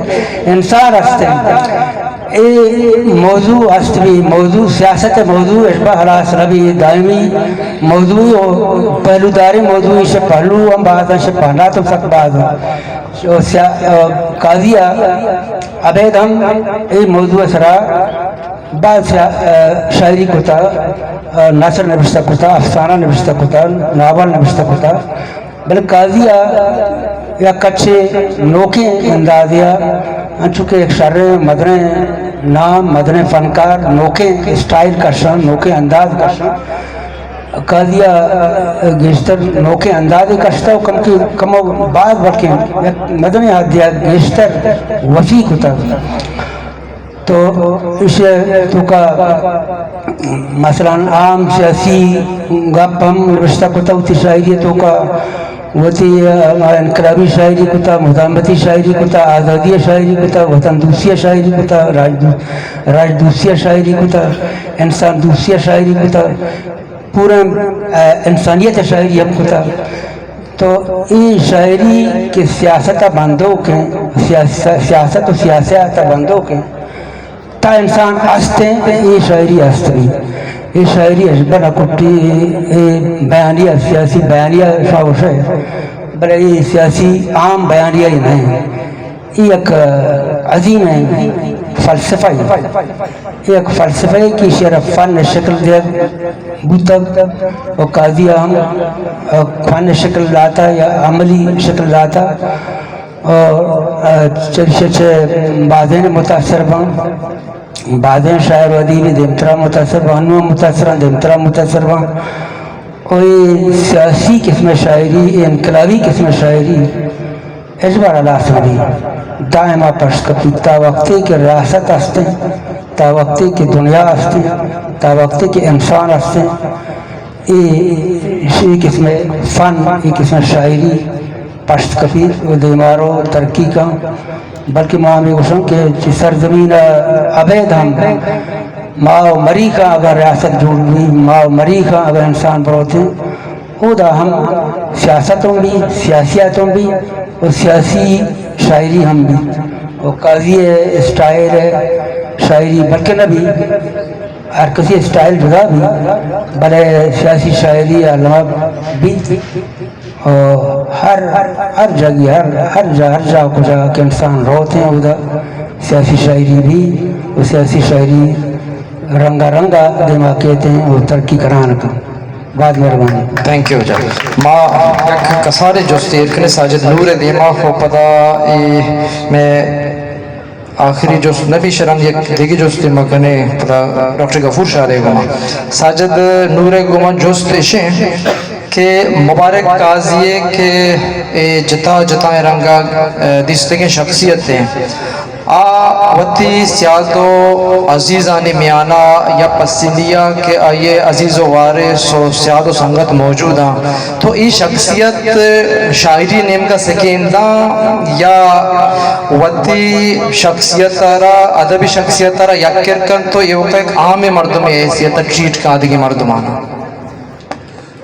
انسان ہستے موضوع ہستی موضوع سیاست موضوع اشبہ حراس ربی دائمی موضوع پہلو داری موضوع سے پہلو ہم بعض سے پہلا تو سک بعض قاضیہ عبید ہم یہ موضوع سرا بعض شاعری کتا ناصر نوشتہ کتا افسانہ نوشتہ کتا ناول نوشتہ کتا بلکہ قاضیہ یا کچھے نوکے اندازیہ چونکہ ایک شر مدرے نام مدرے فنکار نوکے اسٹائل کرشن نوکے انداز کرشن قاضیہ گیشتر نوکے اندازی کرشتا کم بعض وقت مدرے حدیہ گیشتر وسیع کتا تو اسے تو کا مثلا عام سیاسی گپ ہم رشتہ کتا ہوتی شاعری تو کا وتی انقلابی شاعری کتا مزاحمتی شاعری کتا آزادی شاعری کتا وطن دوسیہ شاعری کتا راج دوسیہ شاعری کتا انسان دوسیہ شاعری کتا پورا انسانیت شاعری ہم کتا تو یہ شاعری کے سیاست بندوں کے سیاست و سیاست بندوں کے تا انسان ہستے یہ شاعری ہستی یہ شاعری اشبہ کٹی بیانیہ سیاسی بیانیہ شاوش ہے بلے یہ سیاسی عام بیانیہ ہی نہیں یہ ایک عظیم ہے فلسفہ یہ ایک فلسفہ کی شرف فن شکل دے بودتگ و قاضیہ ہم فن شکل لاتا یا عملی شکل لاتا اور چلچے بعدین متاثر بان بعدین شاعر و ادیبی دیمترا متاثر بان نو متاثران دیمترا متاثر بان اور یہ سیاسی قسم شاعری انقلابی قسم شاعری اجبار اللہ سبی دائمہ پرس کپی تا وقتی کے ریاست ہستے تا وقتی کی دنیا ہستی تا وقتی کی انسان ہستے یہ قسم فن یہ قسم شاعری پشت کفیر و دیمارو ترقی کا بلکہ ماں میں گوشوں کہ سرزمین عبید ہم ماں و مری کا اگر ریاست جوڑ ہوئی ماں و مری کا اگر انسان بروتے او دا ہم سیاستوں بھی سیاسیاتوں بھی اور سیاسی شاعری ہم بھی اور قاضی اسٹائل ہے شاعری بلکہ نہ بھی ہر کسی اسٹائل جدا بھی بلے سیاسی شاعری علامہ بھی اور ہر جگہ ہر جا کو جا کے انسان روتے ہیں ادا سیاسی شاعری بھی اور سیاسی شاعری رنگا رنگا دماغ کہتے ہیں اور ترقی کرانا کا بعد مہربانی تھینک یو جا ما یک کسارے جوستی ارکنے ساجد نور دیما خو پدا میں آخری جوست نبی شرم یک دیگی جوستی مکنے پدا ڈاکٹر غفور شارے گما ساجد نور گما جوست اشیں کہ مبارک قاضی کے جتا جتا رنگا دیستگیں شخصیتیں وتی سیاد و عزیزان میانہ یا پسندیا کہ آئیے عزیز و وارث و سیاد و سنگت موجود ہیں تو ای شخصیت شاعری نیم کا سکیندہ یا وتی شخصیت را ادبی شخصیت را یکر کن تو یہ ہوتا ایک عام مردم حیثیت ٹریٹ کا آدھگی مردمانا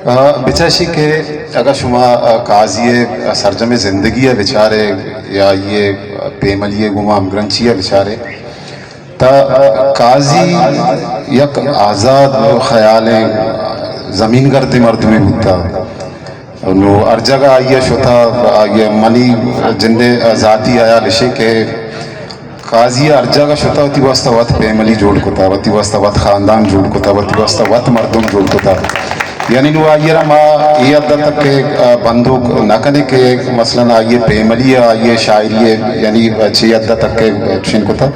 بچاشی کہ اگر شما قاضی سرجم زندگی ہے بیچارے یا یہ پیملی گما گرنچی ہے بیچارے تا قاضی یک آزاد خیال زمین کرتے مرد میں ہوتا نو ہر جگہ آئیے شتا آئیے منی جندے ذاتی آیا لشے کہ قاضی ہر جگہ شتا ہوتی واسطہ وقت پیملی جوڑ کتا ہوتی واسطہ وقت خاندان جوڑ کتا ہوتی واسطہ وقت مردم جوڑ کتا یعنی نو آئیے رما یہ عدد تک کہ بندوق نہ کنے کہ مثلا آئیے پیملی آئیے شاعری یعنی چھ عدد تک کہ چھن کو تھا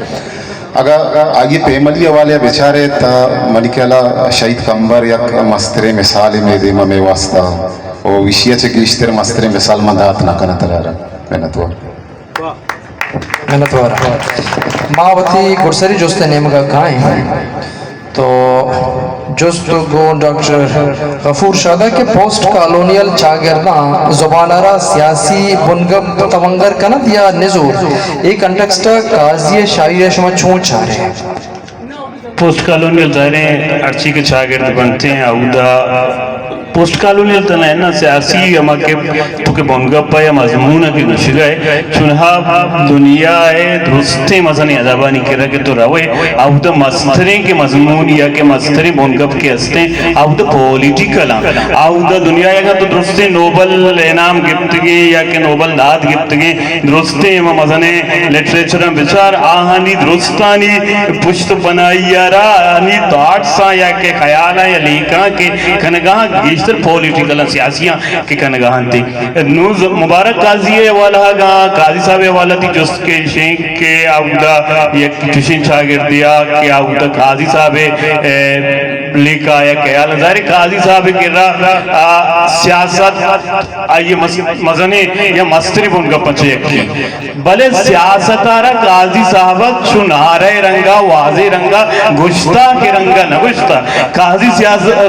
اگر آئیے پیملی والے بیچارے تا ملکیلا شہید کمبر یا مستر مثال میں دیما میں واسطہ او وشیہ چھ گیشتر مستر مثال مندات نہ کنا ترارا محنت وارا ماں وتی گرسری جوستے نیمگا کھائیں تو جست گو ڈاکٹر غفور شادہ کے پوسٹ کالونیل چاگرداں زبانارا سیاسی بنگم تونگر کنت یا نزور ایک انٹیکسٹا قاضی شاعری شما چون چاہ رہے ہیں پوسٹ کالونیل ظاہریں ارچی کے شاگرد بنتے ہیں اودہ پوسٹ کالونیل تنہ ہے نا سیاسی اما کے تو کہ بونگپا یا مضمون کی گشگائے چونہا دنیا ہے درستے مزنی عذابانی کرا کے تو روے او دا مسترین کے مضمون یا کہ مستری بونگپ کے ہستے او دا پولیٹیکل او دا دنیا یا تو درستے نوبل انعام گفتگی یا کہ نوبل داد گفتگی درستے اما مزنے لٹریچر بچار آہانی درستانی پشت بنائی یا را آہانی تاٹسا یا کہ خیالا یا لیکا کہ کنگاہ گیشتر پولیٹیکل سیاسیاں کی کنگاہن تھی نوز مبارک قاضی والا گا قاضی صاحب والا تھی جست کے شینک کے آودہ یک چشن چاگر دیا کہ آودہ قاضی صاحب لکھا یا خیال ظاہر قاضی صاحب کے رہا سیاست آئیے مزنے یا مستری بن کا پچھے بلے سیاست آرہ قاضی صاحب چنارے رنگا واضح رنگا گشتہ کے رنگا نگشتہ قاضی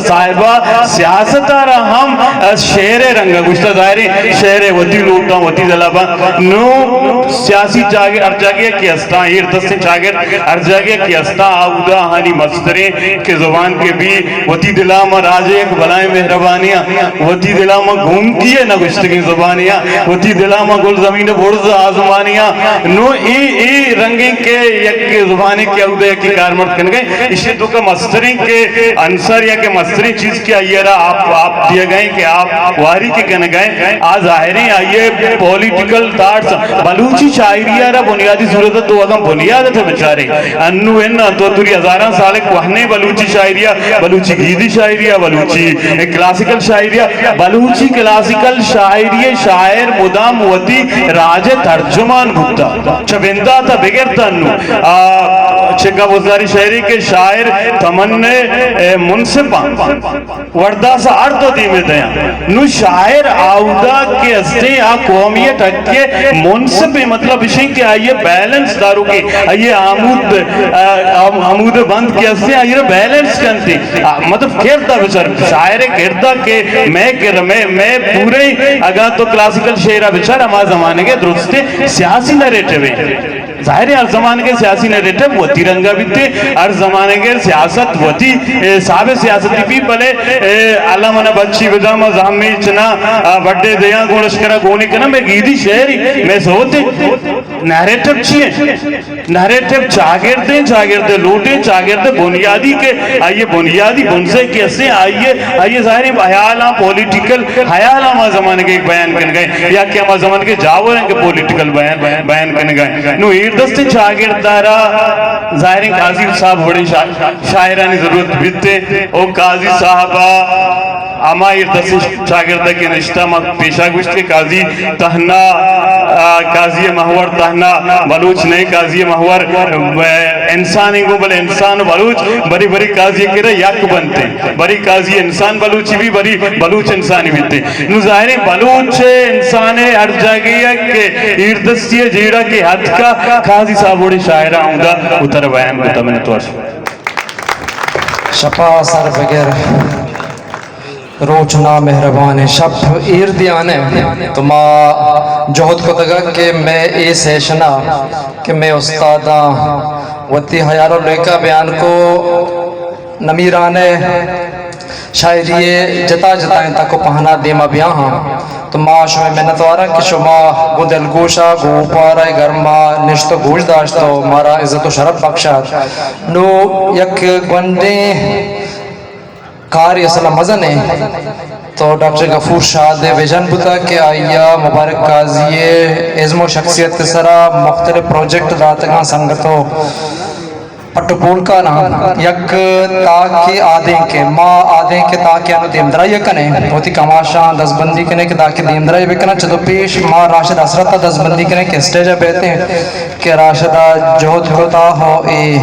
صاحبہ سیاست آرہ ہم شہر رنگا گشتہ ظاہری شہر وطی لوٹا وطی ظلابا نو سیاسی چاگر ارجاگے کی استا ہیر دستے چاگر ارجاگے کی استا آودہ آہانی مسترے کے زبان کے بھی وطی دلامہ راجے ایک بلائیں مہربانیاں وطی دلامہ گھومتی ہے نگشتگی زبانیاں وطی دلامہ گل زمین برز آزمانیاں نو ای رنگیں کے یک زبانی کے عودہ کی کارمرد کن گئے اسی تو کہ مسترین کے انصر یا کہ مسترین چیز کی آئیے رہا آپ دیے گئے کہ آپ واری کے کن گئے آج ظاہریں آئیے پولیٹیکل تارٹس بلوچی شاعریہ رہا بنیادی صورت تو اگم بنیاد تھے بچارے انو انہ تو دوری ہزاران سالک وہنے بلوچی شاعریہ بلوچی گیدی شاعریہ بلوچی کلاسیکل شاعریہ بلوچی کلاسیکل شاعری شاعر مدام وتی راج ترجمان بھتا چبندہ تا بغیر تنو چگا وزاری شاعری کے شاعر تمنے منصفان وردہ سا ارد دیمے دیا نو شاعر آودہ کے استے قومیت کے منصف مطلب اسی کہ آئیے بیلنس دارو کی آئیے آمود بند کے استے آئیے بیلنس کرتی مطلب کردہ بچار شاعر کردہ کہ میں پورے اگا تو کلاسیکل شعرہ بچار ہمارے زمانے کے درستے سیاسی نریٹو ہیں ظاہر ہے ہر زمانے کے سیاسی نریٹو وہ ترنگا بھی تھے ہر زمانے کے سیاست وہ تھی صاحب سیاستی بھی بلے علامہ بچی بدامہ زامی چنا بڑے دیاں گوڑشکرہ گونی کنا میں گیدی شہری میں سوتے نریٹو چیئے نریٹو چاگردے لوٹیں چاگردے بنیادی کے آئیے بنیادی بنزے کیسے آئیے ظاہر ہے حیالاں پولیٹیکل حیالاں ہمارے زمانے کے ایک بیان کرنے گئے یا کہ ہمارے زمانے کے جاور ہیں کہ پولیٹیکل بیان کرنے گئے نو دستے شاگردارا ظاہر قاضی صاحب بڑی شاعرانی ضرورت بیتے او قاضی صاحبہ اما دستے شاگردہ کے رشتہ پیشہ گوشت کے قاضی تہنا قاضی محور تہنا بلوچ نہیں قاضی محور انسانی کو بلے انسان بلوچ بڑی بڑی قاضی کے رہے یک بنتے بڑی قاضی انسان بلوچی بھی بڑی بلوچ انسانی بیتے نو ظاہر بلوچ انسانے ہر جاگیا کہ ایردستی جیڑا کے حد کا قاضی صاحب بڑی شاعرہ ہوں گا اتر بیان بتا میں نے تو شپا سر بغیر روچنا مہربان شب ایردیانے تو ماں جہد کو دگا کہ میں اے سیشنا کہ میں استادہ وطی حیار و لیکا بیان کو نمیرانے شاعری جتا جتائیں تاکو پہنا دیما بیان ہاں تو ماں شوئے محنت وارا کہ شما گو دلگوشا گو پارا گرما نشتو گوش داشتو مارا عزت و شرف بخشات نو یک گونڈے کاری اصلا مزن ہے تو ڈاکٹر غفور شاد ویژن بتا کہ آئیا مبارک قاضی عزم و شخصیت سرا مختلف پروجیکٹ داتگاں سنگتو پٹپول کا نام یک تاکہ آدھیں کے ماں آدھیں کے تاکہ انو دیمدرائی کنے ہوتی کماشاں دس بندی کنے کہ تاکہ دیمدرائی بکنا چلو پیش ماں راشد حسرت دس بندی کنے کہ اسٹیجہ بیتے ہیں کہ راشدہ جہد ہوتا ہو اے